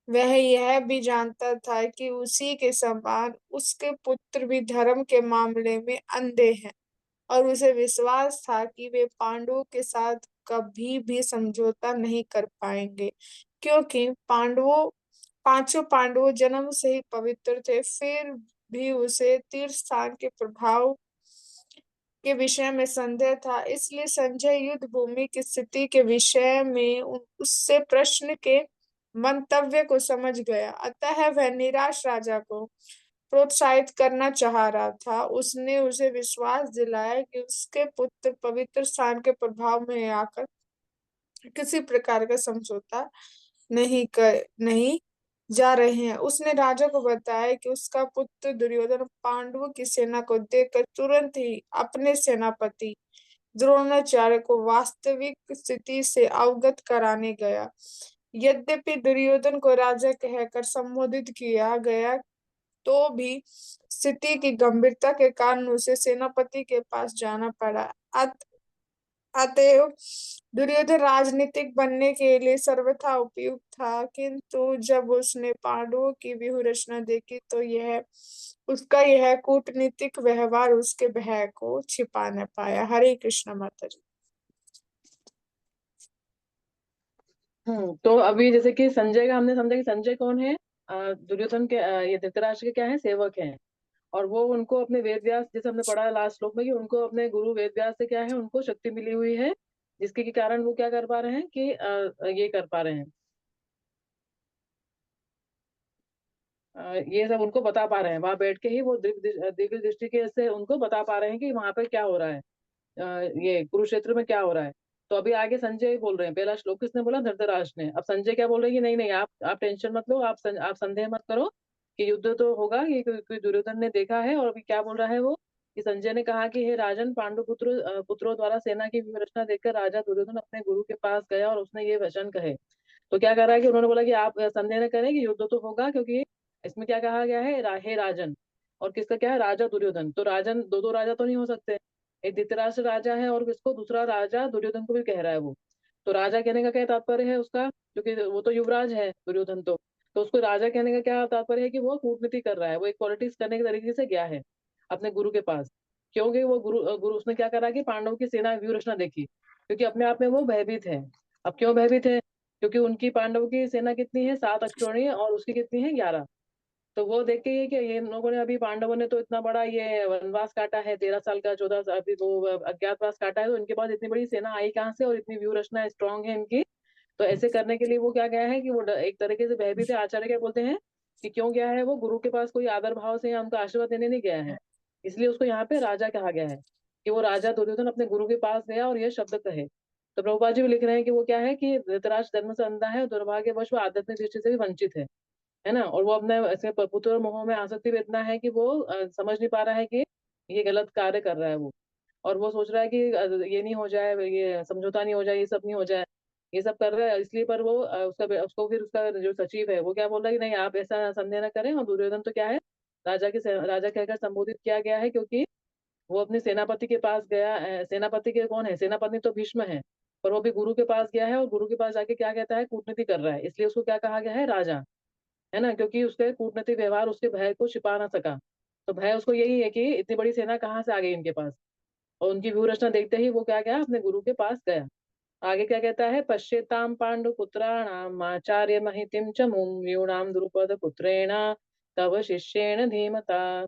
वह यह भी जानता था कि उसी के समान उसके पुत्र भी धर्म के मामले में अंधे हैं, और उसे विश्वास था कि वे पांडवों के साथ कभी भी समझौता नहीं कर पाएंगे, क्योंकि पांचों पांडवों जन्म से ही पवित्र थे। फिर भी उसे तीर्थ स्थान के प्रभाव के विषय में संदेह था। इसलिए संजय युद्ध भूमि की स्थिति के विषय में उससे प्रश्न के मंतव्य को समझ गया। अतः वह निराश राजा को प्रोत्साहित करना चाह रहा था। उसने उसे विश्वास दिलाया कि उसके पुत्र पवित्र स्थान के प्रभाव में आकर किसी प्रकार का समझौता नहीं जा रहे हैं। उसने राजा को बताया कि उसका पुत्र दुर्योधन पांडवों की सेना को देखकर तुरंत ही अपने सेनापति द्रोणाचार्य को वास्तविक स्थिति से अवगत कराने गया। यद्यपि दुर्योधन को राजा कहकर संबोधित किया गया, तो भी स्थिति की गंभीरता के कारण उसे सेनापति के पास जाना पड़ा। अतएव दुर्योधन राजनीतिक बनने के लिए सर्वथा उपयुक्त था, किंतु जब उसने पांडवों की व्यूह रचना देखी तो यह उसका यह कूटनीतिक व्यवहार उसके भय को छिपा न पाया। हरे कृष्ण माता जी। तो अभी जैसे कि संजय का हमने समझा कि संजय कौन है, दुर्योधन के, ये धृतराष्ट्र के क्या है, सेवक हैं। और वो उनको अपने वेद व्यास, जैसे हमने पढ़ा लास्ट श्लोक में, कि उनको अपने गुरु वेद व्यास से क्या है, उनको शक्ति मिली हुई है, जिसके के कारण वो क्या कर पा रहे हैं कि ये कर पा रहे हैं, ये सब उनको बता पा रहे हैं, वहां बैठ के ही वो दिव्य दृष्टि के से उनको बता पा रहे हैं कि वहां पर क्या हो रहा है, ये कुरुक्षेत्र में क्या हो रहा है। तो अभी आगे संजय बोल रहे हैं, पहला श्लोक किसने बोला, धृतराष्ट्र ने। अब संजय क्या बोल रहे हैं कि नहीं नहीं, आप टेंशन मत लो, आप संदेह मत करो, कि युद्ध तो होगा, ये कोई दुर्योधन ने देखा है। और अभी क्या बोल रहा है वो, कि संजय ने कहा कि हे राजन, पुत्रों द्वारा सेना की व्यवस्था देखकर राजा दुर्योधन अपने गुरु के पास गया और उसने ये वचन कहे। तो क्या कर रहा है कि उन्होंने बोला कि आप संदेह न करें कि युद्ध तो होगा, क्योंकि इसमें क्या कहा गया है, हे राजन। और किसका क्या है, राजा दुर्योधन। तो राजन, दो दो राजा तो नहीं हो सकते, एक धृतराष्ट्र राजा है, और किसको, दूसरा राजा दुर्योधन को भी कह रहा है वो। तो राजा कहने का क्या तात्पर्य है उसका, क्योंकि वो तो युवराज है दुर्योधन तो। तो उसको राजा कहने का क्या तात्पर्य है कि वो कूटनीति कर रहा है, वो एक पॉलिटिक्स करने के तरीके से गया है अपने गुरु के पास। क्योंकि वो गुरु उसने क्या करा कि पांडवों की सेना व्यूह रचना देखी, क्योंकि अपने आप में वो भयभीत है। अब क्यों भयभीत है? क्योंकि उनकी पांडवों की सेना कितनी है, 7 अक्षौहिणी है, और उसकी कितनी है, 11। तो वो देख के ये कि ये इन लोगों ने अभी पांडवों ने तो इतना बड़ा ये वनवास काटा है, 13 साल का, 14 साल, अभी वो अज्ञातवास काटा है, तो इनके पास इतनी बड़ी सेना आई कहाँ से, और इतनी व्यूह रचना स्ट्रांग है इनकी। तो ऐसे करने के लिए वो क्या गया है कि वो एक तरीके से भयभीत है। आचार्य क्या बोलते हैं कि क्यों गया है, वो गुरु के पास कोई आदर भाव से या उनका आशीर्वाद लेने नहीं गया है, इसलिए उसको यहाँ पे राजा कहा गया है, कि वो राजा दुर्योधन अपने गुरु के पास गया और ये शब्द कहे। तो प्रभुपाद जी भी लिख रहे हैं कि वो क्या है कि धृतराष्ट्र जन्म से अंधा है और दुर्भाग्यवश वो आध्यात्मिक दृष्टि से भी वंचित है ना। और वो अपने ऐसे पुत्र और मोह में आसक्ति में इतना है कि वो समझ नहीं पा रहा है कि ये गलत कार्य कर रहा है वो। और वो सोच रहा है कि ये नहीं हो जाए, ये समझौता नहीं हो जाए, ये सब नहीं हो जाए, ये सब कर रहा है इसलिए। पर वो उसको फिर उसका जो सचिव है वो क्या बोल रहा है कि नहीं, आप ऐसा संदेह न करें। और दुर्योधन तो क्या है, राजा कहकर संबोधित किया गया है, क्योंकि वो अपने सेनापति के पास गया। सेनापति के कौन है, सेनापति तो भीष्म है, पर वो भी गुरु के पास गया है, और गुरु के पास जाके क्या कहता है, कूटनीति कर रहा है, इसलिए उसको क्या कहा गया है, राजा, है ना। क्योंकि उसके कूटनीतिक व्यवहार उसके भय को छिपा ना सका। तो भय उसको यही है कि इतनी बड़ी सेना कहाँ से आ गई इनके पास। और उनकी व्यूह रचना देखते ही वो क्या गया, अपने गुरु के पास गया। आगे क्या कहता है, पश्येताम पांडु पुत्राणाम आचार्य महितिम च मुम यूणाम द्रुपद पुत्रेण तव शिष्येण धीमता।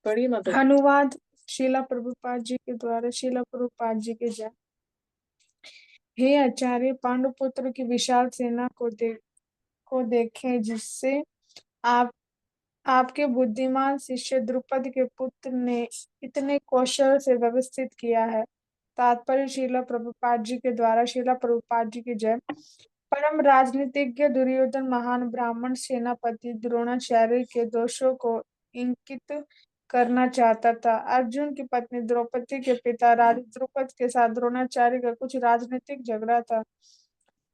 पढ़िए माता जी। अनुवाद शीला प्रभुपाद जी के द्वारा। शीला प्रभुपाद जी के जय। हे आचार्य, पांडुपुत्र की विशाल सेना को देखें, जिससे आप आपके बुद्धिमान शिष्य द्रुपद के पुत्र ने इतने कौशल से व्यवस्थित किया है। तात्पर्य शीला प्रभुपाद जी के द्वारा। शीला प्रभुपाद जी की जय। परम राजनीतिज्ञ दुर्योधन महान ब्राह्मण सेनापति द्रोणाचार्य के दोषों को इंकित करना चाहता था। अर्जुन की पत्नी द्रौपदी के पिता राजा द्रुपद के साथ द्रोणाचार्य का कुछ राजनीतिक झगड़ा था।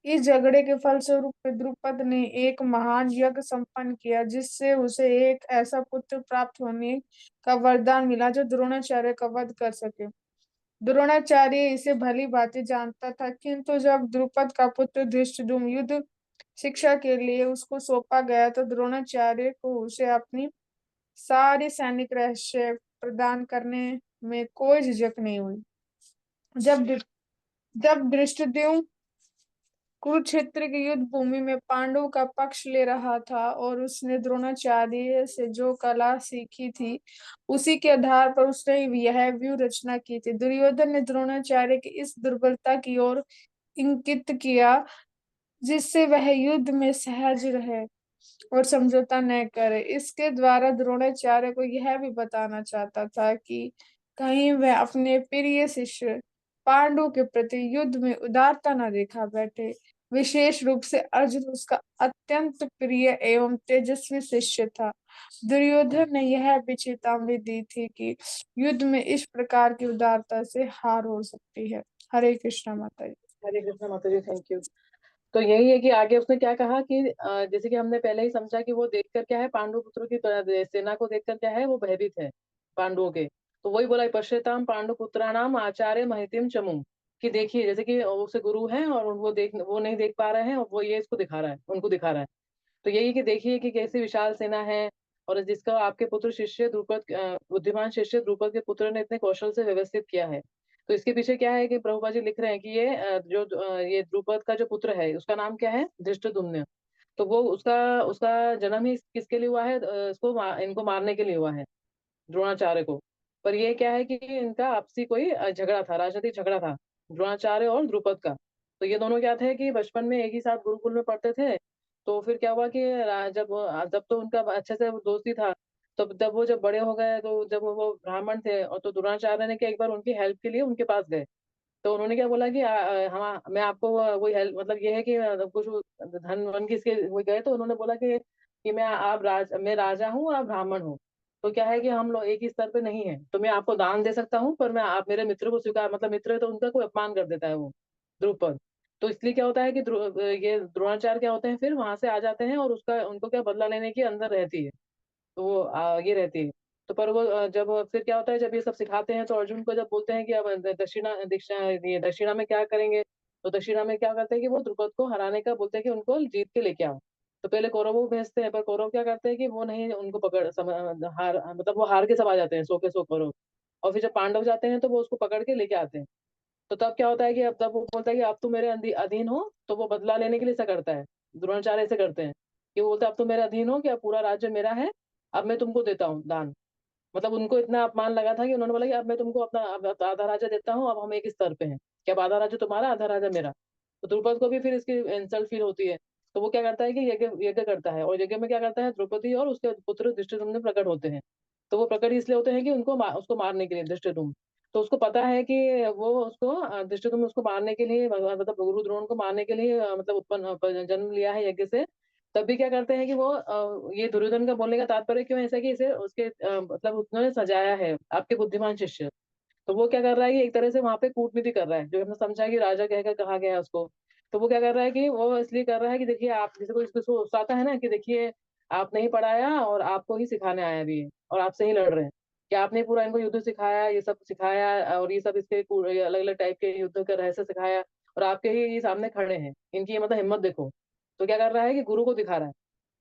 इस झगड़े के फलस्वरूप द्रुपद ने एक महान यज्ञ संपन्न किया, जिससे उसे एक ऐसा पुत्र प्राप्त होने का वरदान मिला जो द्रोणाचार्य का वध कर सके। द्रोणाचार्य इसे भली भांति जानता था, किंतु जब द्रुपद का पुत्र धृष्टद्युम्न युद्ध शिक्षा के लिए उसको सौंपा गया तो द्रोणाचार्य को उसे अपनी सारी सैनिक रहस्य प्रदान करने में कोई झिझक नहीं हुई। जब जब धृष्टद्युम्न कुरुक्षेत्र की युद्ध भूमि में पांडवों का पक्ष ले रहा था और उसने द्रोणाचार्य से जो कला सीखी थी, उसी के आधार पर उसने यह व्यूह रचना की थी। दुर्योधन ने द्रोणाचार्य की इस दुर्बलता की ओर इंगित किया, जिससे वह युद्ध में सहज रहे और समझौता न करे। इसके द्वारा द्रोणाचार्य को यह भी बताना चाहता था कि कहीं वह अपने प्रिय शिष्य पांडु के प्रति युद्ध में उदारता न दिखा बैठे। विशेष रूप से अर्जुन उसका अत्यंत प्रिय एवं तेजस्वी शिष्य था। दुर्योधन ने यह भी चेतावनी दी थी कि युद्ध में इस प्रकार की उदारता से हार हो सकती है। हरे कृष्णा माता जी। हरे कृष्ण माता जी, थैंक यू। तो यही है कि आगे उसने क्या कहा कि जैसे कि हमने पहले ही समझा कि वो देखकर क्या है, पांडु पुत्रों की सेना को देखकर क्या है, वो भयभीत है पांडुओं के। तो वही बोला, पश्यताम पांडु पुत्राणाम आचार्य महितिम चमुम, कि देखिए, जैसे कि उसे गुरु है और वो नहीं देख पा रहे हैं, और वो ये इसको दिखा रहा है, उनको दिखा रहा है। तो यही कि देखिए कि कैसी विशाल सेना है, और जिसका आपके पुत्र शिष्य द्रुपद बुद्धिमान शिष्य द्रुपद के पुत्र ने इतने कौशल से व्यवस्थित किया है। तो इसके पीछे क्या है कि प्रभुपा जी लिख रहे हैं कि ये द्रुपद का जो पुत्र है उसका नाम क्या है, धृष्टद्युम्न। तो वो उसका उसका जन्म ही किसके लिए हुआ है, इनको मारने के लिए हुआ है, द्रोणाचार्य को। पर ये क्या है कि इनका आपसी कोई झगड़ा था, राजनीतिक झगड़ा था, द्रोणाचार्य और द्रुपद का। तो ये दोनों क्या थे कि बचपन में एक ही साथ गुरुकुल में पढ़ते थे। तो फिर क्या हुआ कि जब तो उनका अच्छे से वो दोस्ती था। तब जब वो जब बड़े हो गए, तो जब वो ब्राह्मण थे, और तो द्रोणाचार्य ने क्या, एक बार उनकी हेल्प के लिए उनके पास गए। तो उन्होंने क्या बोला कि हम मैं आपको वही हेल्प, मतलब ये है कि कुछ धन वन किसके वो गए, तो उन्होंने बोला कि मैं राजा हूँ और आप ब्राह्मण हो। तो क्या है कि हम लोग एक ही स्तर पे नहीं है, तो मैं आपको दान दे सकता हूँ, पर मैं आप मेरे मित्र को स्वीकार, मतलब मित्र है तो उनका कोई अपमान कर देता है वो द्रुपद। तो इसलिए क्या होता है कि ये द्रोणाचार्य क्या होते हैं, फिर वहां से आ जाते हैं, और उसका उनको क्या बदला लेने की अंदर रहती है। तो वो ये रहती है। तो पर वो जब फिर क्या होता है, जब ये सब सिखाते हैं, तो अर्जुन को जब बोलते हैं कि अब दक्षिणा दीक्षा ये दक्षिणा में क्या करेंगे, तो दक्षिणा में क्या करते हैं कि वो द्रुपद को हराने का बोलते हैं कि उनको जीत के लेके आओ। तो पहले कौरवों को भेजते हैं, पर कौरव क्या करते हैं कि वो नहीं उनको हार मतलब वो हार के सब आ जाते हैं, 100 के 100 कौरव। और फिर जब पांडव जाते हैं तो वो उसको पकड़ के लेके आते हैं। तो तब क्या होता है कि अब तब वो बोलता है कि अब तुम मेरे अधीन हो, तो वो बदला लेने के लिए ऐसा करता है। द्रोणाचार्य ऐसे करते हैं कि वो बोलते हैं अब तुम मेरे अधीन हो, कि अब पूरा राज्य मेरा है, अब मैं तुमको देता हूँ दान। मतलब उनको इतना अपमान लगा था कि उन्होंने बोला कि अब मैं तुमको अपना अब आधा राजा देता हूँ, अब हम एक स्तर पे हैं, कि अब आधा राज्य तुम्हारा, आधा राजा मेरा। तो द्रुपद को भी फिर इसकी इंसल्ट फील होती है। तो वो क्या करता है कि यज्ञ यज्ञ करता है, और यज्ञ में क्या करता है, द्रौपदी और उसके पुत्र धृष्टद्युम्न प्रकट होते हैं। तो वो प्रकट इसलिए होते हैं कि उसको मारने के लिए, धृष्टद्युम्न। तो उसको पता है कि वो उसको धृष्टद्युम्न उसको मारने के लिए, मतलब गुरु द्रोण को मारने के लिए मतलब जन्म लिया है यज्ञ से। तब भी क्या करते हैं कि वो ये दुर्योधन का बोलने का तात्पर्य क्यों है ऐसा कि इसे उसके मतलब उन्होंने सजाया है आपके बुद्धिमान शिष्य। तो वो क्या कर रहा है कि एक तरह से वहां पे कूटनीति कर रहा है, जो हमने समझा है कि राजा कहकर कहा गया है उसको। तो वो क्या कर रहा है कि वो इसलिए कर रहा है कि देखिए आप, जैसे कोई इसको उकसाता है ना कि देखिए आप नहीं पढ़ाया और आपको ही सिखाने आया भी है, और आपसे ही लड़ रहे हैं, कि आपने पूरा इनको युद्ध सिखाया, ये सब सिखाया, और ये सब इसके अलग अलग टाइप के युद्ध का रहस्य सिखाया, और आपके ही ये सामने खड़े हैं, इनकी ये मतलब हिम्मत देखो। तो क्या कर रहा है कि गुरु को दिखा रहा है।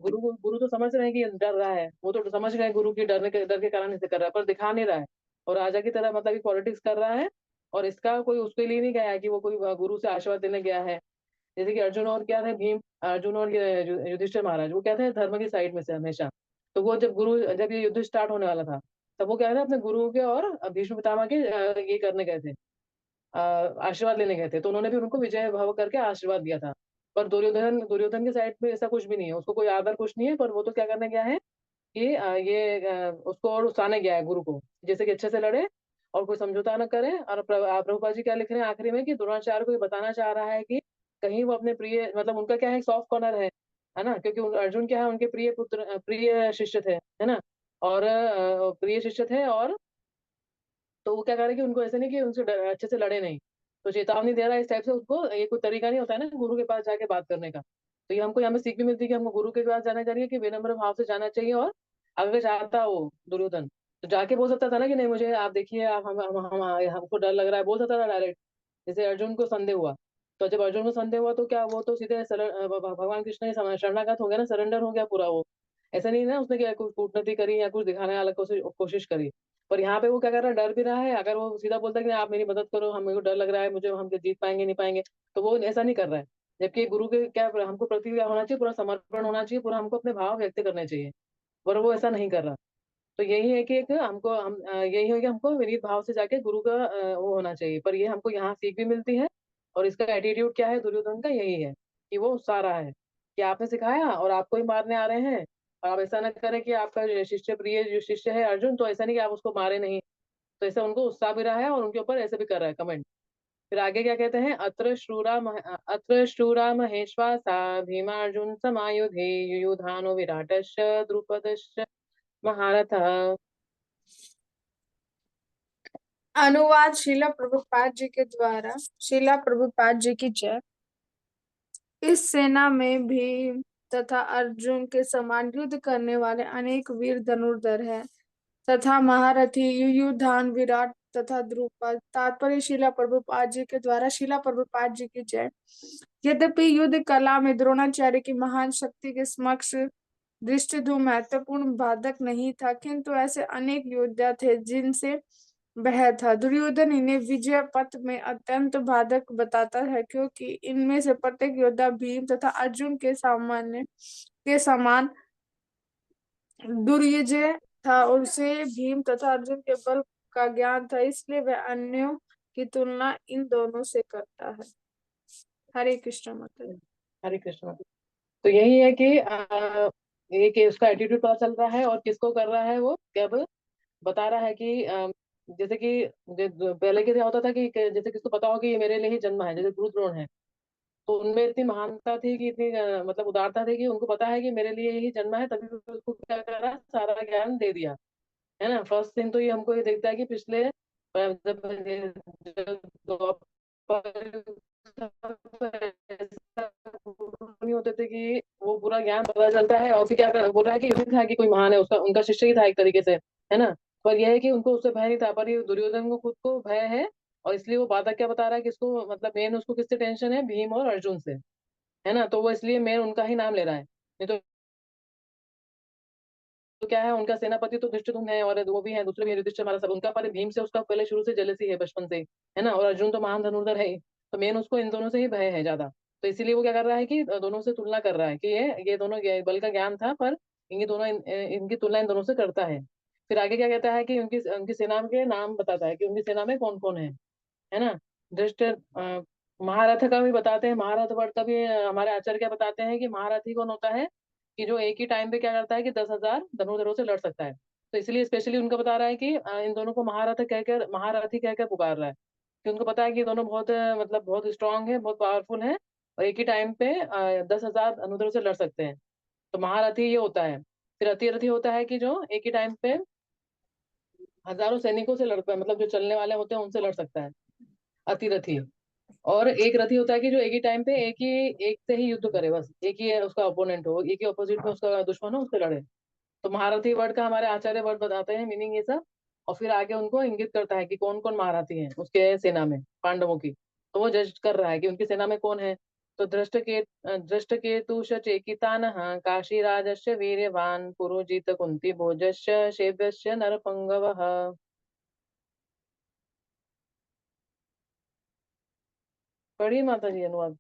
गुरु तो समझ रहे हैं कि ये डर रहा है, वो तो समझ गए गुरु की डर के कारण इसे कर रहा है, पर दिखा नहीं रहा है। और राजा की तरह मतलब पॉलिटिक्स कर रहा है। और इसका कोई उसके लिए नहीं गया है कि वो कोई गुरु से आशीर्वाद लेने गया है। जैसे कि अर्जुन और क्या थे, भीम, अर्जुन और ये युधिष्ठिर महाराज, वो क्या थे, धर्म की साइड में से हमेशा। तो वो जब ये युद्ध स्टार्ट होने वाला था, तब वो क्या था, अपने गुरु के और भीष्म पितामह के ये करने गए थे, आशीर्वाद लेने गए थे। तो उन्होंने भी उनको विजय भव करके आशीर्वाद दिया था। पर दुर्योधन दुर्योधन के साइड में ऐसा कुछ भी नहीं है, उसको कोई आदर कुछ नहीं है, पर वो तो क्या करने गया है कि उसको और उकसाने गया है गुरु को, जैसे कि अच्छे से लड़े और कोई समझौता न करे। और प्रभुपाद जी क्या लिख रहे हैं आखिरी में, कि द्रोणाचार्य को ये बताना चाह रहा है कि कहीं वो अपने प्रिय, मतलब उनका क्या है, सॉफ्ट कॉर्नर है ना, क्योंकि अर्जुन क्या है, उनके प्रिय पुत्र, प्रिय शिष्य थे, है ना। और प्रिय शिष्य थे, और तो वो क्या कर रहे हैं कि उनको ऐसे नहीं कि उनसे अच्छे से लड़े नहीं। तो चेतावनी दे रहा है इस टाइप से उसको, ये कोई तरीका नहीं होता है ना गुरु के पास जाके बात करने का। तो ये हमको यहाँ पे सीख भी मिलती है कि हमको गुरु के पास जाना चाहिए, कि विनम्र भाव से जाना चाहिए। और अगर चाहता हो दुर्योधन, तो जाके बोल सकता था ना कि नहीं मुझे आप देखिए, आप हमको डर लग रहा है, बोल सकता था डायरेक्ट। जैसे अर्जुन को संदेह हुआ, तो जब अर्जुन को संदेह हुआ तो क्या, वो तो सीधे भगवान कृष्ण ही शरणागत हो गया ना, सरेंडर हो गया पूरा वो। ऐसा नहीं ना उसने क्या कुछ कूटनीति करी या कुछ दिखाने वाला कोशिश करी। पर यहाँ पे वो क्या कर रहा है, डर भी रहा है। अगर वो सीधा बोलता है कि नहीं, आप मेरी मदद करो, हम मेरे को डर लग रहा है, मुझे हम जीत पाएंगे नहीं पाएंगे, तो वो ऐसा नहीं कर रहा है। जबकि गुरु के क्या हमको प्रति क्या होना चाहिए, पूरा समर्पण होना चाहिए, पूरा हमको अपने भाव व्यक्त करने चाहिए। पर वो ऐसा नहीं कर रहा। तो यही है कि एक हमको यही है कि हमको विनीत भाव से जाके गुरु का वो होना चाहिए। पर ये हमको यहाँ सीख भी मिलती है। और इसका एटीट्यूड क्या है दुर्योधन का, यही है कि वो उत्साह रहा है कि आपने सिखाया और आपको ही मारने आ रहे हैं। और आप ऐसा ना करें कि आपका शिष्य, प्रिय जो शिष्य है अर्जुन, तो ऐसा नहीं कि आप उसको मारे नहीं। तो ऐसे उनको उत्साह भी रहा है, और उनके ऊपर ऐसे भी कर रहा है कमेंट। फिर आगे क्या कहते हैं, अत्र शूरा महेश्वासा भीमार्जुन समायुधे युयुधानो विराटश्च द्रुपदश्च महारथः। अनुवाद शिला प्रभुपाद जी के द्वारा। शिला प्रभुपाद जी की जय। इस सेना में भीम तथा अर्जुन के समान युद्ध करने वाले अनेक वीर धनुर्धर हैं तथा महारथी युयुधान, विराट तथा द्रुपद। तात्पर्य शिला प्रभुपाद जी के द्वारा। शिला प्रभुपाद जी की जय। यद्यपि युद्ध कला में द्रोणाचार्य की महान शक्ति के समक्ष धृष्टद्युम्न महत्वपूर्ण बाधक नहीं था, किंतु ऐसे अनेक योद्धा थे जिनसे वह था। दुर्योधन इन्हें विजय पथ में अत्यंत बाधक बताता है, क्योंकि इनमें से प्रत्येक योद्धा भीम तथा अर्जुन के सामान्य के समान दुर्जय था, और उसे भीम तथा अर्जुन के बल का ज्ञान था, इसलिए वह अन्यों की तुलना इन दोनों से करता है। हरे कृष्ण माता। हरे कृष्ण। तो यही है कि ये कि उसका एटीट्यूड पता चल रहा है, और किसको कर रहा है वो कब बता रहा है कि जैसे कि पहले क्या होता था कि जैसे किसको पता हो कि ये मेरे लिए ही जन्म है, जैसे गुरु द्रोण है। तो उनमें इतनी महानता थी, कि इतनी मतलब उदारता थी, कि उनको पता है कि मेरे लिए ही जन्म है, तभी उसको क्या करा, सारा ज्ञान दे दिया। है ना। फर्स्ट थिंग तो ये हमको ये देखता है कि पिछले जब जब द्वापर नहीं होते थे कि वो पूरा ज्ञान पता चलता है, और फिर बोल रहा है कि युधिष्ठिर था कि कोई महान है, उसका उनका शिष्य ही था एक तरीके से, है ना। पर यह है कि उनको उससे भय नहीं था, पर ये दुर्योधन को खुद को भय है। और इसलिए वो बाधा क्या बता रहा है कि इसको मतलब मेन उसको किससे टेंशन है, भीम और अर्जुन से, है ना। तो वो इसलिए मेन उनका ही नाम ले रहा है, नहीं तो क्या है, उनका सेनापति तो धृष्टद्युम्न है और वो भी है, दूसरे भी है युधिष्ठिर महाराज सब, उनका पर भीम से उसका पहले शुरू से जेलसी है बचपन से ही, है ना। और अर्जुन तो महान धनुर्धर है ही, तो मेन उसको इन दोनों से ही भय है ज्यादा। तो इसीलिए वो क्या कर रहा है कि दोनों से तुलना कर रहा है कि ये दोनों बल का ज्ञान था, पर इनकी दोनों इनकी तुलना इन दोनों से करता है। फिर आगे क्या कहता है कि उनकी उनकी सेना के नाम बताता है कि उनकी सेना में कौन कौन है ना। दृष्ट महारथ का भी बताते हैं, महारथ वर्ड का भी हमारे आचार्य क्या बताते हैं कि महारथी कौन होता है, कि जो एक ही टाइम पे क्या करता है कि 10,000 धनुर्धरों से लड़ सकता है। तो इसलिए स्पेशली उनको बता रहा है कि इन दोनों को महारथ कहकर, महारथी कहकर पुकार रहा है, कि उनको पता है कि ये दोनों बहुत मतलब बहुत स्ट्रांग है, बहुत पावरफुल है, और एक ही टाइम पे 10,000 धनुर्धरों से लड़ सकते हैं। तो महारथी ये होता है। फिर अतिरथी होता है कि जो एक ही टाइम पे हजारों सैनिकों से लड़ पाए, मतलब जो चलने वाले होते हैं उनसे लड़ सकता है, अतिरथी। और एक रथी होता है कि जो एक ही टाइम पे एक से ही युद्ध करे, बस एक ही उसका ओपोनेंट हो, एक ही ऑपोजिट में उसका दुश्मन हो, उससे लड़े। तो महारथी वर्ड का हमारे आचार्य वर्ड बताते हैं मीनिंग ये सब। और फिर आगे उनको इंगित करता है कि कौन कौन महारथी हैं उसके सेना में, पांडवों की। तो वो जज कर रहा है कि उनकी सेना में कौन है। तो दृष्टकेतु चेकितानः काशीराजस्य वीर्यवान पुरुजित कुंती भोजस्य शैब्यस्य नरपंगवः। पढ़िए माता जी अनुवाद।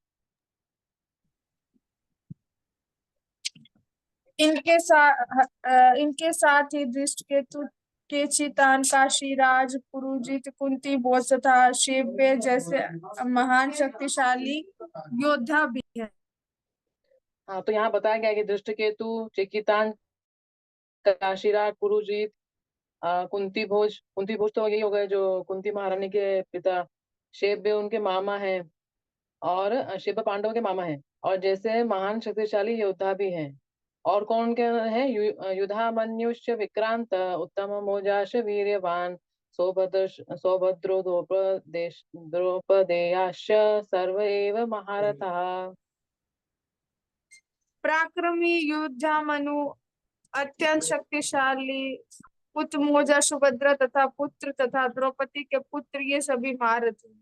इनके साथ ही दृष्टकेतु के चितान काशीराज पुरुजित कुंती भोज तथा शेब्य जैसे महान शक्तिशाली योद्धा भी है। हाँ, तो यहाँ बताया गया है कि दृष्टकेतु, चेकितान, काशीराज, पुरुजीत, कुंती भोज तो यही हो गए जो कुंती महारानी के पिता। शेब्य उनके मामा हैं, और शिव पांडव के मामा हैं, और जैसे महान शक्तिशाली योद्धा भी हैं। और कौन के हैं, युधामन्युश्च विक्रांत उत्तम मोजाश वीर्यवान सौभद्रो द्रौपदेयाश्च सर्व एव महारथाः। पराक्रमी योद्धा मनु अत्यंत शक्तिशाली पुत्र सुभद्रा तथा पुत्र तथा द्रौपदी के पुत्र ये सभी महारथी।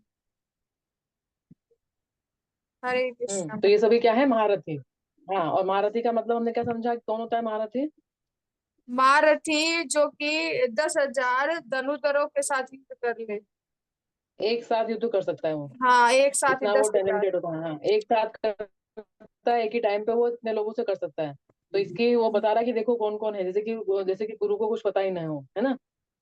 हरे कृष्ण। तो ये सभी क्या है, महारथी। हाँ, और महारथी का मतलब हमने क्या समझा कि कौन होता है महारथी। महारथी जो कि 10,000 धनुधरों के साथ युद्ध कर ले। एक साथ युद्ध कर सकता है वो, हाँ, एक साथ ही इतना वो 10,000। टैलेंटेड होता है। हाँ, एक साथ कर सकता है, एक ही टाइम पे वो इतने लोगों से कर सकता है। तो इसकी वो बता रहा है कि देखो कौन कौन है, जैसे कि गुरु को कुछ पता ही ना हो, है ना।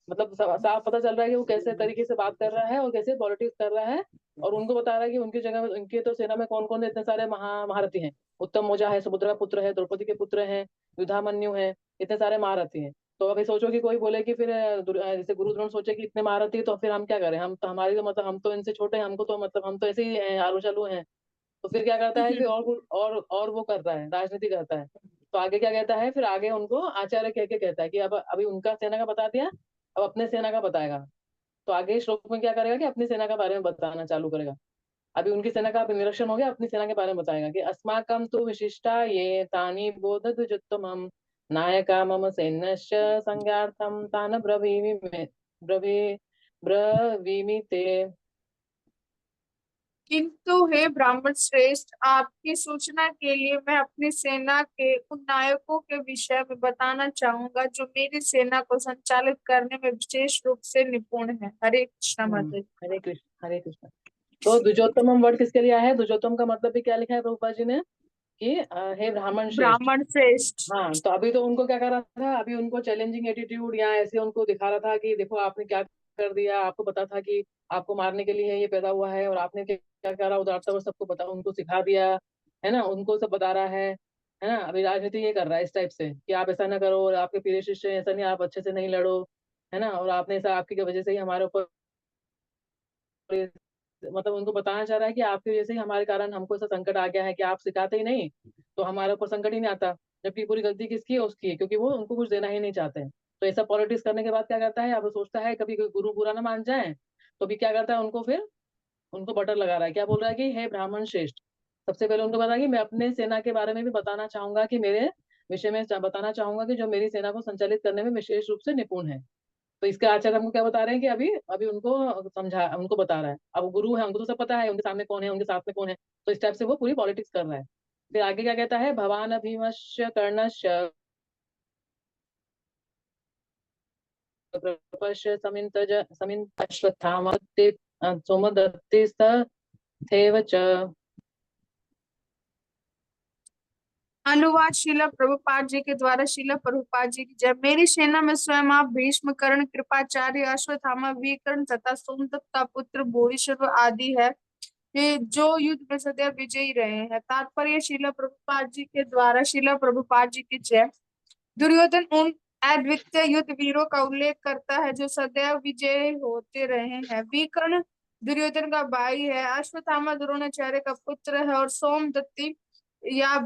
मतलब साफ पता चल रहा है कि वो कैसे तरीके से बात कर रहा है और कैसे पॉलिटिक्स कर रहा है। और उनको बता रहा है कि उनकी जगह में, उनके तो सेना में कौन कौन इतने सारे महारथी हैं। उत्तम मौजा है, सुभद्रा पुत्र है, द्रौपदी के पुत्र हैं, युधामन्यु है, इतने सारे महारथी हैं। तो अभी सोचो कि कोई बोले कि फिर जैसे गुरु द्रोण सोचे कि इतने महारथी हैं, तो फिर हम क्या करें, हम तो हमारी तो मतलब हम तो इनसे छोटे हैं, हमको तो मतलब हम तो ऐसे ही आलू चालू हैं। तो फिर क्या करता है कि और वो कर रहा है, राजनीति करता है। तो आगे क्या कहता है, फिर आगे उनको आचार्य कह के कहता है कि अब अभी उनका सेना का बता दिया, अब अपने सेना का बताएगा। तो आगे श्लोक में क्या करेगा कि अपनी सेना के बारे में बताना चालू करेगा। अभी उनकी सेना का निरीक्षण हो गया, अपनी सेना के बारे में बताएगा कि अस्माकं तु विशिष्टा ये तानि बोधद्विजोत्तमं नायका मम सैन्यस्य संज्ञार्थं तान् ब्रवी ब्रवीमि ते। किंतु हे ब्राह्मण श्रेष्ठ, आपकी सूचना के लिए मैं अपनी सेना के उन नायकों के विषय में बताना चाहूंगा जो मेरी सेना को संचालित करने में विशेष रूप से निपुण है। हरे कृष्ण माता जी। हरे कृष्ण हरे कृष्ण। तो द्विजोत्तम वर्ड किसके लिए आया है, द्विजोत्तम का मतलब भी क्या लिखा है प्रभुपाद जी ने, कि हे ब्राह्मण श्रेष्ठ। ब्राह्मण श्रेष्ठ। हाँ, तो अभी तो उनको क्या कर रहा था, अभी उनको चैलेंजिंग एटीट्यूड या ऐसे उनको दिखा रहा था कि देखो आपने क्या कर दिया, आपको पता था कि आपको मारने के लिए ये पैदा हुआ है, और आपने क्या क्या करा, उदारता और सबको बता, उनको सिखा दिया, है ना, उनको सब बता रहा है ना। अभी राजनीति ये कर रहा है इस टाइप से कि आप ऐसा ना करो, और आपके प्रिय शिष्य ऐसा नहीं, आप अच्छे से नहीं लड़ो, है ना, और आपने ऐसा, आपकी वजह से ही हमारे ऊपर, मतलब उनको बताना चाह रहा है कि आपकी वजह से ही हमारे कारण हमको ऐसा संकट आ गया है कि आप सिखाते ही नहीं, तो हमारे ऊपर संकट ही नहीं आता। जबकि पूरी गलती किसकी है, उसकी है, क्योंकि वो उनको कुछ देना ही नहीं चाहते हैं। तो ऐसा पॉलिटिक्स करने के बाद क्या करता है, अब वो सोचता है कभी कोई गुरु बुरा ना मान जाए, तो भी क्या करता है, उनको फिर उनको बटर लगा रहा है, क्या बोल रहा है कि हे ब्राह्मण श्रेष्ठ। सबसे पहले उनको बता कि मैं अपने सेना के बारे में भी बताना चाहूंगा, कि मेरे विषय में बताना चाहूंगा कि जो मेरी सेना को संचालित करने में विशेष रूप से निपुण है। तो इसके आचार्य हमको क्या बता रहे हैं कि अभी अभी उनको समझा, उनको बता रहा है। अब गुरु है, उनको तो सब पता है उनके सामने कौन है, उनके साथ में कौन है, तो इस टाइप से वो पूरी पॉलिटिक्स कर रहा है। फिर आगे क्या कहता है, भवान भीमस्य कर्णस्य प्रपश्य समिन्तश्वत्थामत्ते सोमदत्तिस्तथैव च। अनुवाद शीला प्रभुपाद जी के द्वारा। शीला प्रभुपाद जी की जय। मेरी सेना में स्वयं आप भीष्म, कर्ण, कृपाचार्य, अश्वत्थामा, विकर्ण तथा सोमदत्त का पुत्र भूरिश्रव आदि है, ये जो युद्ध में सदैव विजयी रहे हैं। तात्पर्य शीला प्रभुपाद जी के द्वारा। शीला प्रभुपाद जी की जय। दुर्योधन उन अद्वितीय युद्ध वीरों का उल्लेख करता है जो सदैव विजयी होते रहे हैं। विकर्ण दुर्योधन का भाई है, अश्वत्थामा द्रोणाचार्य का पुत्र है, और सोमदत्ती या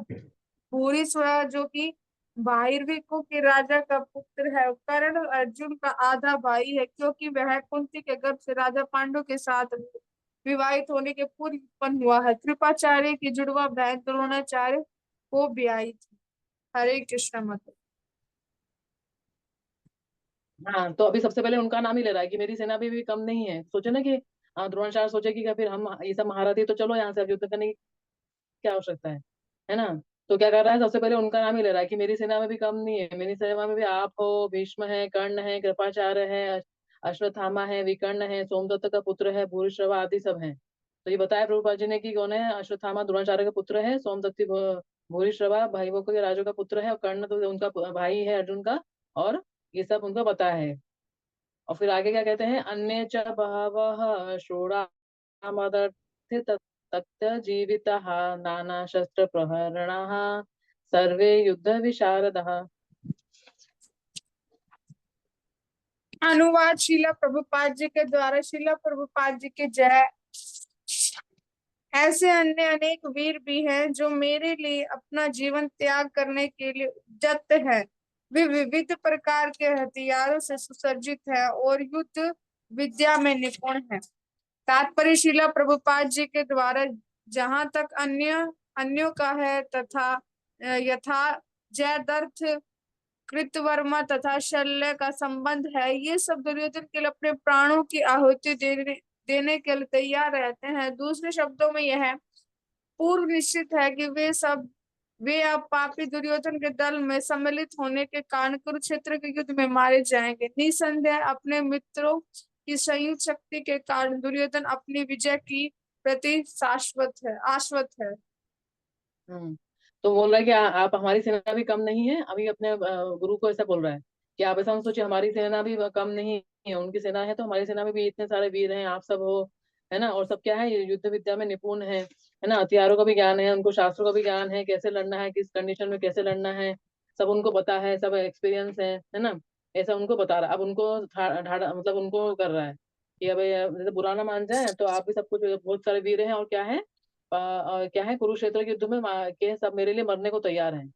भूरिश्रवा जो कि बहिर्विकों के राजा का पुत्र है। कर्ण अर्जुन का आधा भाई है, क्योंकि वह कुंती के गर्भ से राजा पांडु के साथ विवाहित होने के पूर्व उत्पन्न हुआ है। कृपाचार्य की जुड़वा बहन द्रोणाचार्य को ब्याही थी। हरे कृष्ण मत। हाँ, तो अभी सबसे पहले उनका नाम ही ले रहा है कि मेरी सेना भी कम नहीं है। सोचे ना कि द्रोणाचार्य सोचे कि क्या फिर हम ये सब महारथी, तो चलो यहाँ से अब युद्ध करने की क्या आवश्यकता है ना। तो क्या कर रहा है, सबसे पहले उनका नाम ही ले रहा है कि मेरी सेना में भी कम नहीं है, मेरी सेना में भी आप हो, भीष्म है, कर्ण है, कृपाचार्य है, अश्वत्थामा है, विकर्ण है, सोमदत्त का पुत्र है, भूरिश्रवा आदि सब हैं। तो ये बताया प्रभुपाद जी ने कि कौन है, अश्वत्थामा द्रोणाचार्य का पुत्र है, सोमदत्ती भूरिश्रवा भाइयों के राजों का पुत्र है, और कर्ण तो उनका भाई है अर्जुन का। और ये सब उनको बताया है। और फिर आगे क्या कहते हैं, अन्य च बहवः शूरामदर्थे तत्त जीविताः नाना शस्त्र प्रहरणाः सर्वे युद्ध विशारदः। अनुवाद शीला प्रभुपाद जी के द्वारा। शीला प्रभुपाद जी के जय। ऐसे अन्य अनेक वीर भी हैं जो मेरे लिए अपना जीवन त्याग करने के लिए उद्यत है। वे विविध प्रकार के हथियारों से सुसज्जित है और युद्ध विद्या में निपुण है। तात्पर्य शीला प्रभुपाद जी के द्वारा। जहां तक अन्यों का है तथा यथा जयद्रथ, कृतवर्मा तथा शल्य का संबंध है, ये सब दुर्योधन के लिए अपने प्राणों की आहुति देने के लिए तैयार रहते हैं। दूसरे शब्दों में यह पूर्व निश्चित है कि वे अब पापी दुर्योधन के दल में सम्मिलित होने के कारण कुरुक्षेत्र के युद्ध में मारे जाएंगे। निसंदेह अपने मित्रों की संयुक्त शक्ति के कारण दुर्योधन अपनी विजय की प्रति आश्वत है। तो बोल रहा है कि आप हमारी सेना भी कम नहीं है। अभी अपने गुरु को ऐसा बोल रहा है कि आप ऐसा मत सोचिए हमारी सेना भी कम नहीं है, उनकी सेना है, तो हमारी सेना में भी इतने सारे वीर हैं, आप सब हो, है ना। और सब क्या है, ये युद्ध विद्या में निपुण है ना, हथियारों का भी ज्ञान है उनको, शास्त्रों का भी ज्ञान है, कैसे लड़ना है, किस कंडीशन में कैसे लड़ना है, सब उनको पता है, सब एक्सपीरियंस है ना। ऐसा उनको बता रहा, अब उनको मतलब उनको कर रहा है कि अब जैसे बुरा ना मान जाए, तो आप भी सब कुछ, बहुत सारे वीर हैं, और क्या है, क्या है, कुरुक्षेत्र के युद्ध में के सब मेरे लिए मरने को तैयार हैं,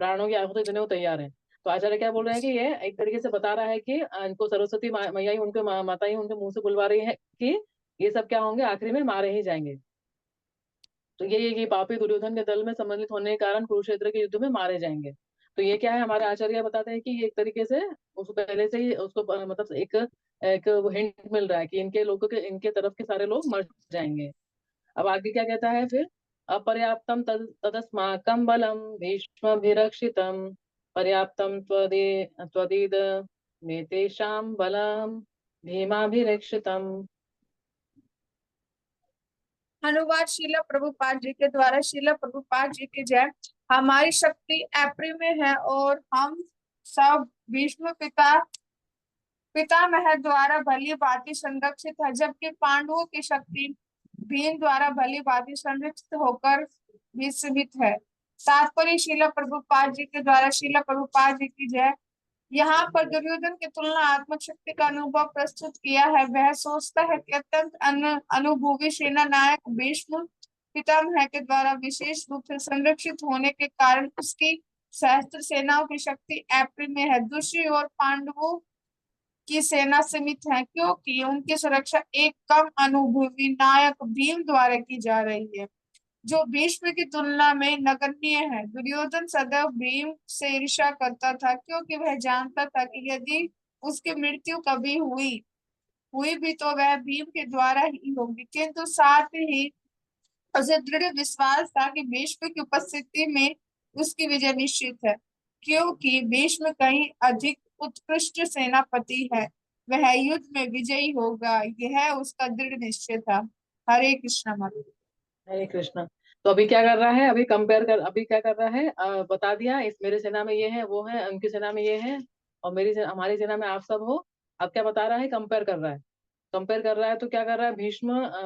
प्राणों की आहुति देने को तैयार हैं। तो आचार्य क्या बोल रहे हैं कि ये एक तरीके से बता रहा है कि इनको सरस्वती मैया ही, उनके माता ही उनके मुंह से बुलवा रही है कि ये सब क्या होंगे, आखिरी में मारे ही जाएंगे। तो ये कि पापी दुर्योधन के दल में सम्मिलित होने के कारण कुरुक्षेत्र के युद्ध में मारे जाएंगे। तो ये क्या है, हमारे आचार्य बताते हैं कि ये एक तरीके से उसको पहले से ही उसको मतलब एक एक हिंट मिल रहा है कि इनके लोगों के, इनके तरफ के सारे लोग मर जाएंगे। अब आगे क्या कहता है फिर, अपर्याप्तम तदस्माकं बलम भीष्मभिरक्षितम पर्याप्तम त्वदीद नेतेषां बलम भीमाभिरक्षितम। अनुवाद शीला प्रभुपाद जी के द्वारा। शीला प्रभुपाद जी की जय। हमारी शक्ति अप्रिय में है और हम सब भीष्म पितामह द्वारा भली भांति संरक्षित है, जबकि पांडवों की शक्ति भीम द्वारा भली भांति संरक्षित होकर भी सीमित है। तात्पर्य शीला प्रभुपाद जी के द्वारा। शीला प्रभुपाद जी की जय। यहाँ पर दुर्योधन की तुलनात्मक शक्ति का अनुभव प्रस्तुत किया है। वह सोचता है कि अत्यंत अनुभवी सेना नायक भीष्म पितामह के द्वारा विशेष रूप से संरक्षित होने के कारण उसकी सहस्त्र सेनाओं की शक्ति अप्रिय में है। दूसरी ओर पांडवों की सेना सीमित है, क्योंकि उनकी सुरक्षा एक कम अनुभवी नायक भीम द्वारा की जा रही है, जो भीष्म की तुलना में नगण्य है। दुर्योधन सदैव भीम से ईर्ष्या करता था, क्योंकि वह जानता था कि यदि उसकी मृत्यु कभी हुई हुई भी तो वह भीम के द्वारा ही होगी, किंतु साथ ही उसे दृढ़ विश्वास था कि भीष्म की उपस्थिति में उसकी विजय निश्चित है, क्योंकि भीष्म कहीं अधिक उत्कृष्ट सेनापति है। वह युद्ध में विजयी होगा, यह उसका दृढ़ निश्चय था। हरे कृष्ण हरे। हरे कृष्णा। तो अभी क्या कर रहा है, अभी क्या कर रहा है, बता दिया इस मेरे सेना में ये है वो है, उनकी सेना में ये है, और हमारी सेना में आप सब हो। अब क्या बता रहा है, कंपेयर कर रहा है। कंपेयर कर रहा है तो क्या कर रहा है,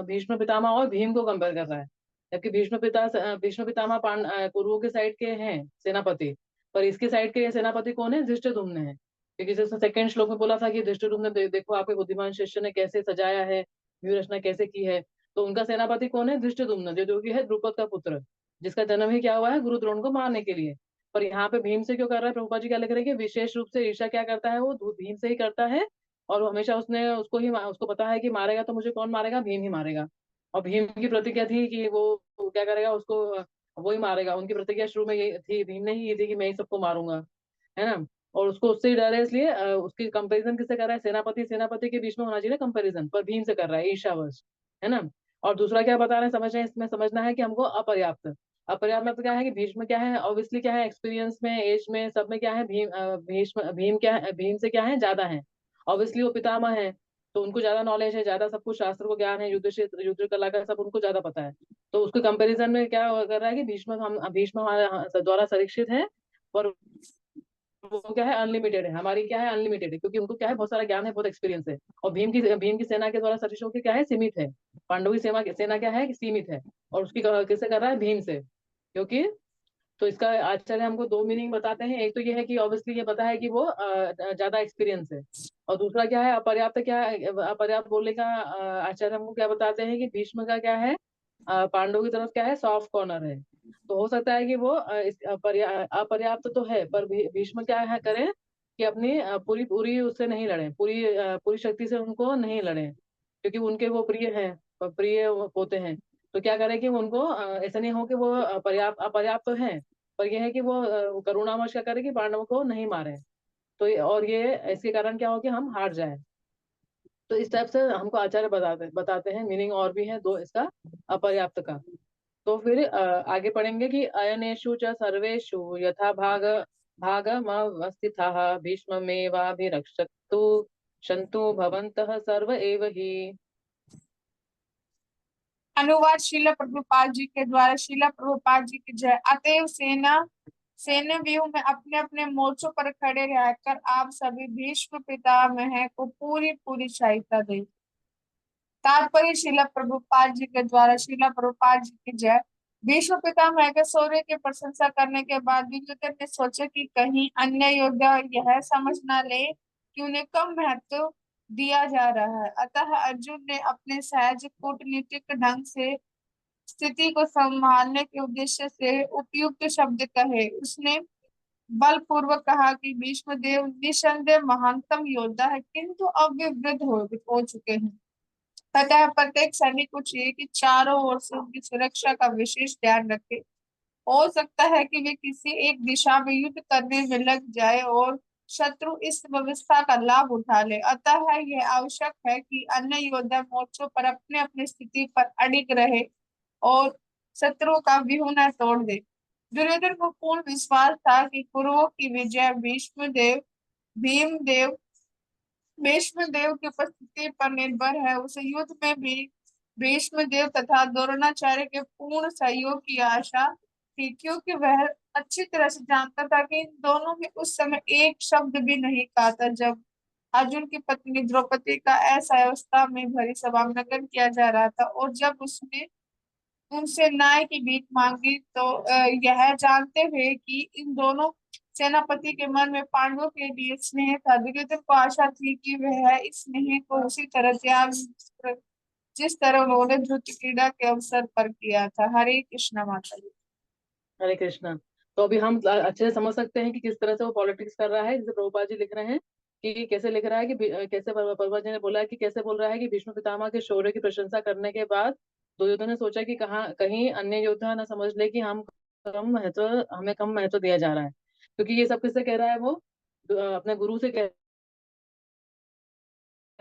भीष्म पितामह और भीम को कंपेयर कर रहा है। जबकि भीष्म पितामह कुरुओं के साइड के हैं सेनापति, पर इसके साइड के सेनापति कौन है, धृष्टद्युम्न है। क्योंकि जैसे सेकंड श्लोक में बोला था कि धृष्टद्युम्न देखो आपके बुद्धिमान शिष्य ने कैसे सजाया है, व्यूह रचना कैसे की है। तो उनका सेनापति कौन है, धृष्टद्युम्न, जो कि है द्रुपद का पुत्र, जिसका जन्म ही क्या हुआ है, गुरु द्रोण को मारने के लिए। पर यहाँ पे भीम से क्यों कर रहा है, प्रभुपा जी क्या लिख रहे हैं कि विशेष रूप से ईर्ष्या क्या करता है, वो भीम से ही करता है। और वो हमेशा उसको पता है कि मारेगा तो मुझे कौन मारेगा, भीम ही मारेगा। और भीम की प्रतिज्ञा थी कि वो क्या करेगा, उसको वो ही मारेगा। उनकी प्रतिज्ञा शुरू में यही थी, भीम ने ही ये थी कि मैं ही सबको मारूंगा, है ना। और उसको उससे ही डर है, इसलिए उसकी कंपैरिजन किससे कर रहा है, सेनापति के बीच में होना चाहिए कंपैरिजन, पर भीम से कर रहा है, ईर्ष्यावश, है ना। और दूसरा क्या बता रहे हैं, समझ रहे हैं, इसमें समझना है कि हमको अपर्याप्त। अपर्याप्त मतलब क्या है कि भीष्म क्या है, ऑब्वियसली क्या है, एक्सपीरियंस में, एज में, सब में क्या है, भीम क्या है, भीम से क्या है, ज्यादा है। ऑब्वियसली वो पितामह है, तो उनको ज्यादा नॉलेज है, ज्यादा सब कुछ शास्त्र को ज्ञान है, युद्ध क्षेत्र युद्ध कला का सब उनको ज्यादा पता है। तो उसके कंपैरिजन में क्या कर रहा है कि भीष्म हमारे द्वारा परीक्षित है, पर वो क्या है, अनलिमिटेड है, हमारी क्या है, अनलिमिटेड है, क्योंकि उनको क्या है, बहुत सारा ज्ञान है, बहुत एक्सपीरियंस है। और भीम की सेना के द्वारा सतीशों की क्या है, सीमित है। पांडवों की सेना क्या है कि सीमित है। और उसकी किससे कर रहा है, भीम से, क्योंकि तो इसका आचार्य हमको दो मीनिंग बताते हैं। एक तो ये है कि ऑब्वियसली ये पता है कि वो ज्यादा एक्सपीरियंस है। और दूसरा क्या है, अपर्याप्त, क्या है अपर्याप्त बोलने का आचार्य हमको क्या बताते हैं कि भीष्म का क्या है, पांडवों की तरफ क्या है, सॉफ्ट कॉर्नर है। तो हो सकता है कि वो अपर्याप्त तो है, पर भीष्म क्या है करें कि अपनी पूरी पूरी उससे नहीं लड़े, पूरी शक्ति से उनको नहीं लड़े, क्योंकि उनके वो प्रिय हैं, प्रिय होते हैं। तो क्या करें कि उनको ऐसा नहीं हो कि वो अपर्याप्त तो है, पर यह है कि वो करुणामश क्या करे कि पांडवों को नहीं मारे। तो और ये इसके कारण क्या हो कि हम हार जाए। तो इस टाइप से हमको आचार्य बताते हैं, मीनिंग और भी है दो इसका, अपर्याप्त का। तो फिर आगे पढ़ेंगे कि अयनेषु च सर्वेषु यथा भागमवस्थिताः भीष्ममेवाभिरक्षतु शन्तु भवन्तः सर्व एव हि। अनुवाद शिला प्रभुपाद जी के द्वारा। शिला प्रभुपाद जी की जय। अतएव सैन्य व्यूह में अपने अपने मोर्चों पर खड़े रहकर आप सभी भीष्म पितामह को पूरी पूरी सहायता दें। तात्पर्य शिला प्रभुपाद जी के द्वारा। शिला प्रभुपाद जी की जय। भीष्म पितामह के शौर्य की प्रशंसा करने के बाद दुर्योधन ने सोचा कि कहीं अन्य योद्धा यह समझ ना ले कि उन्हें कम महत्व दिया जा रहा है। अतः अर्जुन ने अपने सहज कूटनीतिक ढंग से स्थिति को संभालने के उद्देश्य से उपयुक्त शब्द कहे। उसने बलपूर्वक कहा कि भीष्म देव निसंदेह महानतम योद्धा है, किंतु अब वे वृद्ध हो चुके हैं। अतः प्रत्येक सैनिक को चाहिए कि चारों ओर से उनकी सुरक्षा का विशेष ध्यान रखे। हो सकता है कि वे किसी एक दिशा में युद्ध करने में लग जाए और शत्रु इस व्यवस्था का लाभ उठा ले। अतः यह आवश्यक है कि अन्य योद्धा मोर्चों पर अपने अपने स्थिति पर अडिग रहे और शत्रु का व्यूह न तोड़ दे। दुर्योधन को पूर्ण विश्वास था कि कुरुओं की विजय भीमदेव भीष्म देव की उपस्थिति पर निर्भर है। उस युद्ध में भी भीष्म देव तथा द्रोणाचार्य के पूर्ण सहयोग की आशा थी, क्योंकि वह अच्छी तरह से जानता था कि इन दोनों ने उस समय एक शब्द भी नहीं कहा था जब अर्जुन की पत्नी द्रौपदी का असहायावस्था में भरी सभा में नग्न किया जा रहा था, और जब उसने उनसे न्याय की भीख मांगी तो यह जानते हुए कि इन दोनों सेनापति के मन में पांडवों के लिए स्नेह था। दुर्योधन को आशा थी कि वह इस स्नेह को उसी तरह त्याग जिस तरह उन्होंने ध्रुव क्रीड़ा के अवसर पर किया था। हरे कृष्ण माता जी। हरे कृष्णा। तो अभी हम अच्छे से समझ सकते हैं कि किस तरह से वो पॉलिटिक्स कर रहा है, जैसे प्रभुपाद जी लिख रहे हैं कि कैसे लिख रहा है कि कैसे प्रभुपाद जी ने बोला है कि कैसे बोल रहा है कि भीष्म पितामह के शौर्य की प्रशंसा करने के बाद दुर्योधन ने सोचा कि कहाँ कहीं अन्य योद्धा ना समझ ले कि हमें कम महत्व दिया जा रहा है। क्योंकि ये सब किससे कह रहा है वो, अपने गुरु से कह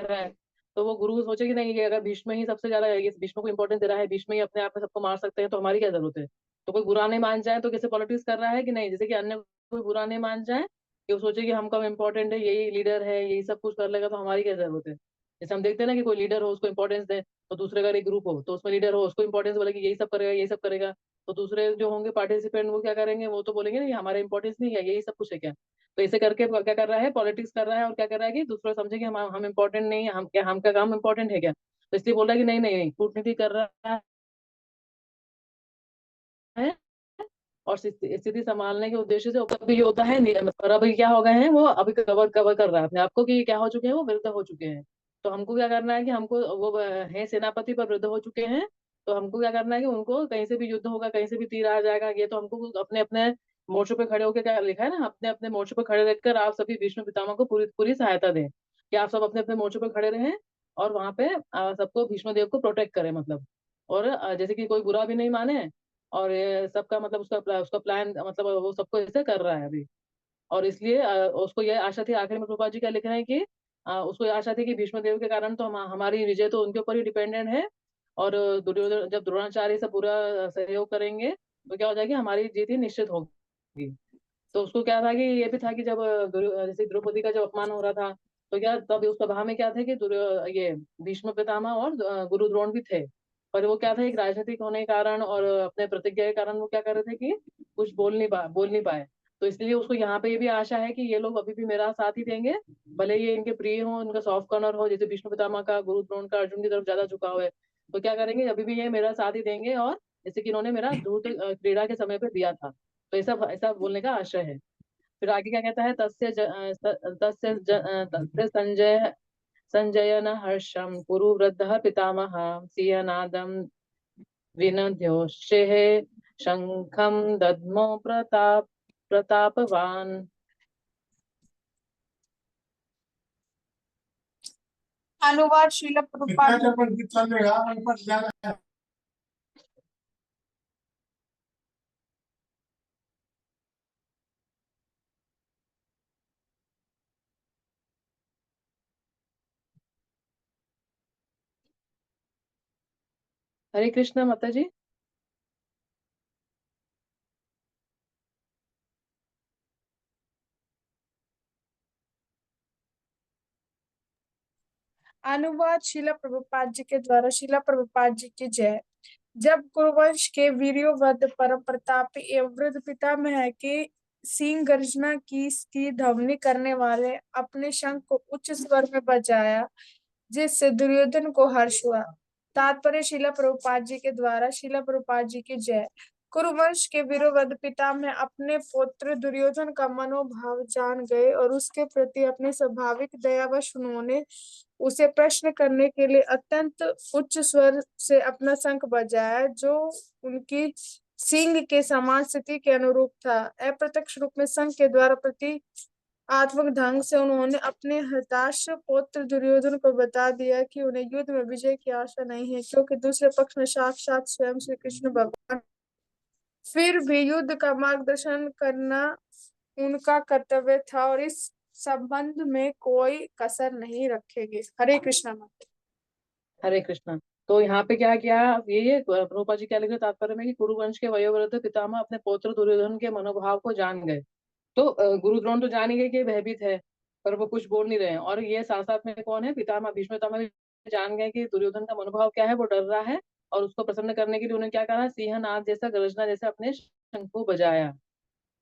रहा है, तो वो गुरु सोचे कि नहीं, ये अगर भीष्म ही सबसे ज्यादा ये भीष्म को इंपॉर्टेंस दे रहा है, भीष्म ही अपने आप में सबको मार सकते हैं, तो हमारी क्या जरूरत है। तो कोई बुरा नहीं मान जाए तो कैसे पॉलिटिक्स कर रहा है कि नहीं, जैसे कि अन्य कोई बुरा नहीं मान जाए कि वो सोचे कि हम कम इम्पोर्टेंट है, यही लीडर है, यही सब कुछ कर लेगा, तो हमारी क्या जरूरत है। जैसे हम देखते हैं ना कि कोई लीडर हो उसको इंपॉर्टेंस दे, तो दूसरे का एक ग्रुप हो तो उसमें लीडर हो उसको इंपॉर्टेंस बोले कि यही सब करेगा यही सब करेगा, तो दूसरे जो होंगे पार्टिसिपेंट वो क्या करेंगे, वो तो बोलेंगे नहीं हमारा इंपॉर्टेंस नहीं है, यही सब कुछ है क्या। तो ऐसे करके क्या कर रहा है, पॉलिटिक्स कर रहा है, और क्या कर रहा है कि दूसरे समझे कि हम इंपॉर्टेंट नहीं है, हम क्या, हम का काम इंपॉर्टेंट है क्या। तो इसलिए बोल रहा है कि नहीं नहीं नहीं, कूटनीति कर रहा है, और स्थिति संभालने के उद्देश्य से तब भी ये होता है पर अभी क्या हो गए हैं, वो अभी कवर कवर कर रहा है अपने आपको कि क्या हो चुके हैं, वो वृद्ध हो चुके हैं। तो हमको क्या करना है कि हमको वो है सेनापति पर वृद्ध हो चुके हैं, तो हमको क्या करना है कि उनको कहीं से भी युद्ध होगा, कहीं से भी तीर आ जाएगा, ये तो हमको अपने अपने मोर्चों पे खड़े होकर, क्या लिखा है ना, अपने अपने मोर्चों पे खड़े रहकर आप सभी भीष्म पितामह को पूरी पूरी सहायता दें, कि आप सब अपने अपने मोर्चों पे खड़े रहें, और वहां पे सबको भीष्म देव को प्रोटेक्ट करें, मतलब। और जैसे कि कोई बुरा भी नहीं माने, और ये सबका मतलब उसका प्लान, मतलब वो सबको ऐसे कर रहा है अभी। और इसलिए उसको ये आशा थी, आखिर में प्रभुपाद जी क्या लिख रहे हैं कि उसको ये आशा थी कि भीष्म देव के कारण तो हमारी विजय तो उनके ऊपर ही डिपेंडेंट है, और दुर्योधन जब द्रोणाचार्य से पूरा सहयोग करेंगे तो क्या हो जाएगी, हमारी जीत ही निश्चित होगी। तो उसको क्या था कि ये भी था कि जब जैसे द्रौपदी का जब अपमान हो रहा था, तो क्या तब उस सभा में क्या थे कि ये भीष्म पितामह और गुरु द्रोण भी थे। पर वो क्या था, एक राजनीतिक होने के कारण और अपने प्रतिज्ञा के कारण वो क्या कर रहे थे कि कुछ बोल नहीं पाए। तो इसलिए उसको यहाँ पे ये भी आशा है कि ये लोग अभी भी मेरा साथ ही देंगे, भले ये इनके प्रिय हो, इनका सॉफ्ट कॉर्नर हो, जैसे भीष्म पितामह का गुरु द्रोण का अर्जुन की तरफ ज्यादा झुकाव है, तो क्या करेंगे, अभी भी ये मेरा साथ ही देंगे, और जैसे कि इन्होंने मेरा दूत क्रीड़ा के समय पे दिया था। तो ऐसा ऐसा बोलने का आशय है। फिर आगे क्या कहता है, तस्य संजय न हर्षम कुरु वृद्धः पितामह सिंहनादं विनद्योषेः शंखं दद्मो प्रतापवान। अनुवाद श्रील प्रभुपाद। हरे कृष्णा माता जी। अनुवाद शिला प्रभुपाद जी के द्वारा। शिला प्रभुपाद जी की जय। जब कुरुवंश के वीर्योवध परम प्रतापी एवं वृद्ध पितामह के सिंह गर्जना की ध्वनि करने वाले अपने शंख को उच्च स्वर में बजाया, जिससे दुर्योधन को हर्ष हुआ। तात्पर्य शिला प्रभुपाद जी के द्वारा। शिला प्रभुपाद जी की जय। कुरुवंश के वीरवद पितामह अपने पुत्र दुर्योधन का मनोभाव जान गए और उसके प्रति अपने स्वाभाविक दयावश उन्होंने उसे प्रश्न करने के लिए अत्यंत उच्च स्वर से अपना शंख बजाया, जो उनकी सिंह के समान स्थिति के अनुरूप था। अप्रत्यक्ष रूप में शंख के द्वारा प्रति आत्मक ढंग से उन्होंने अपने हताश पुत्र दुर्योधन को बता दिया कि उन्हें युद्ध में विजय की आशा नहीं है, क्योंकि दूसरे पक्ष में साक्षात स्वयं श्री कृष्ण भगवान। फिर भी युद्ध का मार्गदर्शन करना उनका कर्तव्य था और इस संबंध में कोई कसर नहीं रखेंगे। हरे कृष्णा माता। हरे कृष्णा। तो यहाँ पे क्या किया, ये प्रभुपा जी क्या लिख रहे हैं तात्पर्य में कि कुरुवंश के वयोवृद्ध पितामह अपने पौत्र दुर्योधन के मनोभाव को जान गए। तो गुरु द्रोण तो जान ही गए कि ये भयभीत है, पर वो कुछ बोल नहीं रहे हैं, और ये साथ साथ में कौन है, पितामह भीष्म पितामह भी जान गए कि दुर्योधन का मनोभाव क्या है, वो डर रहा है। और उसको प्रसन्न करने के लिए उन्हें क्या कहा, सिंहनाद जैसा गर्जना जैसा अपने शंख को बजाया।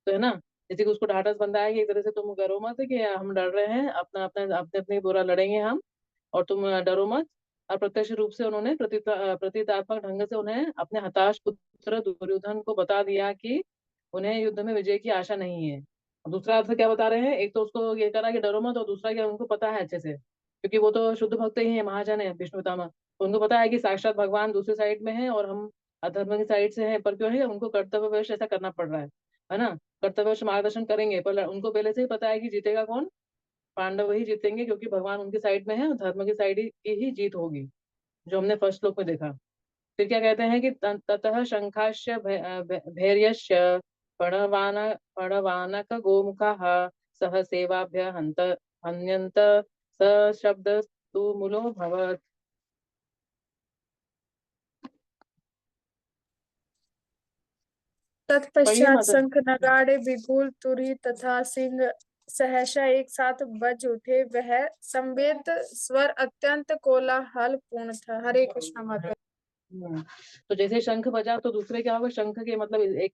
तो है ना, जैसे कि उसको ढाढ़स बंधा है कि एक तरह से तुम डरो मत कि हम डर रहे हैं, अपना अपना अपने अपने बुरा लड़ेंगे हम, और तुम डरो मत। और प्रत्यक्ष रूप से उन्होंने प्रतीकात्मक ढंग से उन्हें अपने हताश पुत्र दुर्योधन को बता दिया कि उन्हें युद्ध में विजय की आशा नहीं है। अब दूसरा अर्थ क्या बता रहे हैं, एक तो उसको ये करा कि डरो मत, और दूसरा क्या, उनको पता है अच्छे से, क्योंकि वो तो शुद्ध भक्त ही है, महाजन है विष्णु पितामह, तो उनको पता है कि साक्षात भगवान दूसरी साइड में है और हम अधर्म की साइड से हैं, पर क्यों है, उनको कर्तव्यवश ऐसा करना पड़ रहा है ना। कर्तव्यवश मार्गदर्शन करेंगे, पर उनको पहले से ही पता है कि जीतेगा कौन, पांडव ही जीतेंगे, क्योंकि भगवान उनकी साइड में है और धर्म की साइड ही जीत होगी, जो हमने फर्स्ट श्लोक में देखा। फिर क्या कहते हैं कि ततः शंखाश्च भैर्यश्च प्रणवान प्रणवानक गोमुखाः सह सेवाभ्य हन्त हन्यन्त स शब्द मूलो भवत्। पढ़िए तत्पश्चात माता। शंख नगाड़े बिगुल तुरही तथा सिंह सहसा एक साथ बज उठे। वह संवेद स्वर अत्यंत कोलाहल पूर्ण था। हरे कृष्ण माता। तो जैसे शंख बजा तो दूसरे क्या होगा, शंख के मतलब एक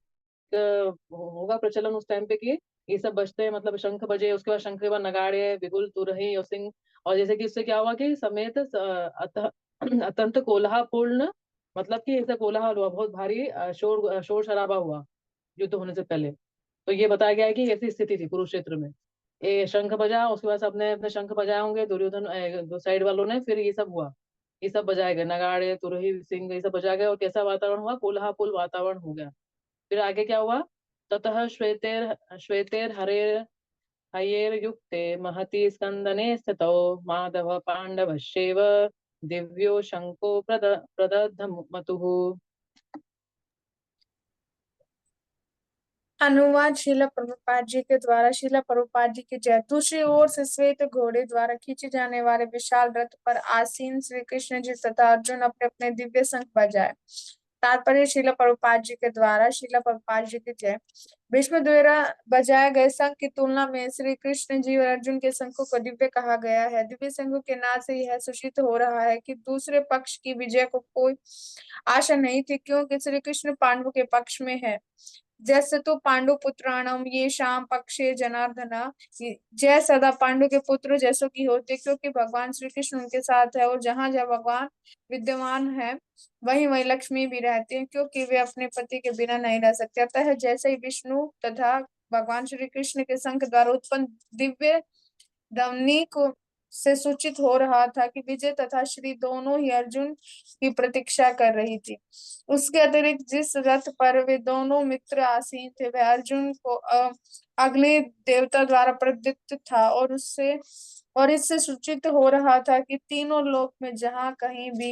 होगा प्रचलन उस टाइम पे कि ये सब बजते हैं, मतलब शंख बजे, उसके बाद शंख के बाद नगाड़े, बिगुल, तुरही और सिंह। और जैसे कि इससे क्या हुआ कि समेत अत्यंत कोलाहलपूर्ण, मतलब कि ऐसा कोलाहल हुआ, बहुत भारी शोर शोर शराबा हुआ युद्ध होने से पहले। तो ये बताया गया है कि ऐसी स्थिति थी कुरुक्षेत्र में। ये शंख बजा, उसके बाद सबने अपने शंख बजाए होंगे, दुर्योधन दो साइड वालों ने, फिर ये सब हुआ, ये सब बजाए गए, नगाड़े, तुरही, सिंह, ये सब बजाए गए, और कैसा वातावरण हुआ, कोल्हापुल वातावरण हो गया। फिर आगे क्या हुआ, ततः श्वेतेर श्वेतेर हरेर हयेर युक्ते महति स्कंदने स्थितौ माधव पांडवश्चैव दिव्यो शंको प्रदधमतुः। अनुवाद शिला प्रभुपाद जी के द्वारा। शिला प्रभुपाद जी की जय। दूसरी ओर से श्वेत घोड़े द्वारा खींचे जाने वाले विशाल रथ पर आसीन श्री कृष्ण जी तथा अर्जुन अपने अपने दिव्य शंख बजाए। तात्पर्य शिला प्रभुपाद जी के द्वारा। शिला प्रभुपाद जी की जय। भीष्म द्वारा बजाए गए शंख की तुलना में श्री कृष्ण जी और अर्जुन के शंखों को दिव्य कहा गया है। दिव्य शंखों के नाद से यह सूचित हो रहा है कि दूसरे पक्ष की विजय को कोई आशा नहीं थी, क्योंकि श्री कृष्ण पांडवों के पक्ष में है। जैसे तो पांडु पुत्राणम ये शाम पक्षे जनार्दना, जय सदा पांडु के पुत्र जैसों की होती, क्योंकि भगवान श्री कृष्ण उनके साथ है, और जहाँ जहाँ भगवान विद्यमान है वहीं वहीं लक्ष्मी भी रहती है, क्योंकि वे अपने पति के बिना नहीं रह सकते। अतः जैसे ही विष्णु तथा भगवान श्री कृष्ण के शंख द्वारा उत्पन्न दिव्य ध्वनि को से सूचित हो रहा था कि विजय तथा श्री दोनों ही अर्जुन की प्रतीक्षा कर रही थी। उसके अतिरिक्त जिस रथ पर वे दोनों मित्र आसीन थे वह अर्जुन को अग्नि देवता द्वारा प्रदत्त था, और इससे सूचित हो रहा था कि तीनों लोक में जहाँ कहीं भी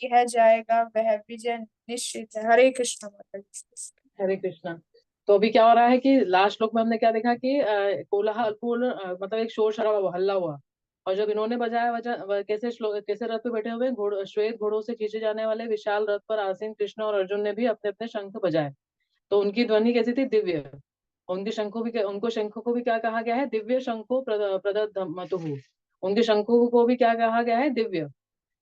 यह जाएगा वह विजय निश्चित है। हरे कृष्ण माता जी। हरे कृष्णा। तो अभी क्या हो रहा है कि लास्ट श्लोक में हमने क्या देखा कि कोलाहलपूर्ण मतलब एक शोर शराबा हुआ, हल्ला हुआ। और जब इन्होंने बजाया कैसे श्लोक, कैसे रथ पे बैठे हुए, श्वेत घोड़ों से खींचे जाने वाले विशाल रथ पर आसीन कृष्ण और अर्जुन ने भी अपने अपने शंख बजाए। तो उनकी ध्वनि कैसी थी, दिव्य। उनको शंखों को भी क्या कहा गया है, दिव्य शंखो प्रदधमतुः। उनके शंखों को भी क्या कहा गया है, दिव्य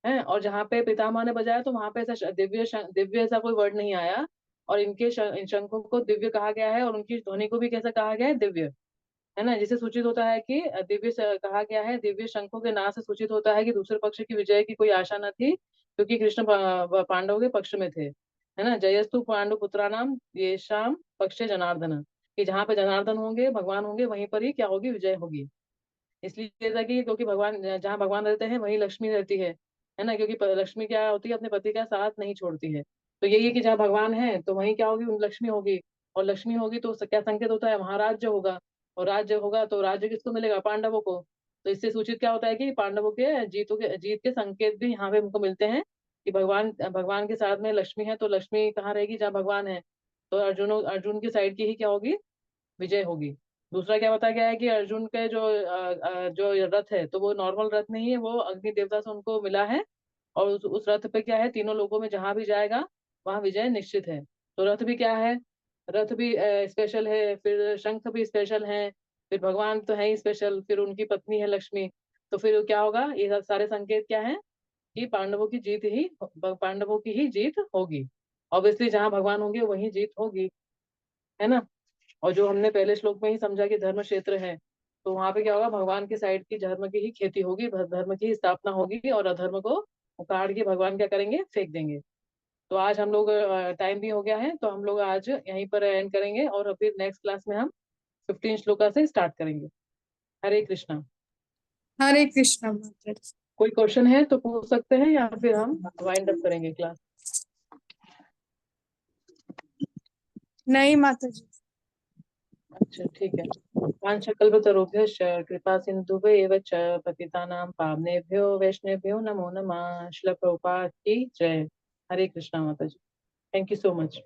है। और जहाँ पे पितामह ने बजाया तो वहां पे ऐसा दिव्य ऐसा कोई वर्ड नहीं आया। और इन शंखों को दिव्य कहा गया है, और उनकी ध्वनि को भी कैसा कहा गया है, दिव्य, है ना। जिससे सूचित होता है कि कहा गया है, दिव्य शंखों के नाम से सूचित होता है कि दूसरे पक्ष की विजय की कोई आशा न थी, क्योंकि कृष्ण पांडवों के पक्ष में थे, है ना। जयस्तु पांडु पुत्राणाम ये शाम पक्षे जनार्दन, कि जहाँ पे जनार्दन होंगे, भगवान होंगे, वहीं पर ही क्या होगी, विजय होगी। इसलिए था कि क्योंकि भगवान, जहाँ भगवान रहते हैं वहीं लक्ष्मी रहती है ना। क्योंकि लक्ष्मी क्या होती है, अपने पति का साथ नहीं छोड़ती है। तो यही है कि जहाँ भगवान है तो वहीं क्या होगी, लक्ष्मी होगी। और लक्ष्मी होगी तो क्या संकेत होता है, वहां राज्य होगा। और राज्य होगा तो राज्य किसको मिलेगा, पांडवों को। तो इससे सूचित क्या होता है कि पांडवों के जीत के संकेत भी यहाँ पे हमको मिलते हैं, कि भगवान भगवान के साथ में लक्ष्मी है, तो लक्ष्मी कहाँ रहेगी, जहाँ भगवान है। तो अर्जुन की साइड की ही क्या होगी, विजय होगी। दूसरा क्या बताया गया है कि अर्जुन के जो रथ है, तो वो नॉर्मल रथ नहीं है, वो अग्नि देवता से उनको मिला है। और उस रथ पे क्या है, तीनों लोगों में जहां भी जाएगा वहां विजय निश्चित है। तो रथ भी क्या है, रथ भी स्पेशल है, फिर शंख भी स्पेशल है, फिर भगवान तो है ही स्पेशल, फिर उनकी पत्नी है लक्ष्मी। तो फिर क्या होगा, ये सारे संकेत क्या है कि पांडवों की ही जीत होगी। ऑब्वियसली जहां भगवान होंगे वहीं जीत होगी, है ना। और जो हमने पहले श्लोक में ही समझा कि धर्म क्षेत्र है, तो वहां पे क्या होगा, भगवान की साइड की धर्म की ही खेती होगी, धर्म की ही स्थापना होगी, और अधर्म को उखाड़ के भगवान क्या करेंगे, फेंक देंगे। तो आज हम लोग, टाइम भी हो गया है, तो हम लोग आज यहीं पर एंड करेंगे, और फिर नेक्स्ट क्लास में हम 15 श्लोका से स्टार्ट करेंगे। हरे कृष्णा। हरे कृष्ण माता जी। कोई क्वेश्चन है तो पूछ सकते हैं, या फिर हम वाइंड अप करेंगे क्लास। नहीं माता जी। अच्छा ठीक है। वाञ्छकल्पतरुभ्यश्च कृपा सिन्धुभ्येव च पतितानां पावनेभ्यो वैष्णवेभ्यो नमो नमः। श्रील प्रभुपाद की जय। हरे कृष्णा माता जी। Thank you so much.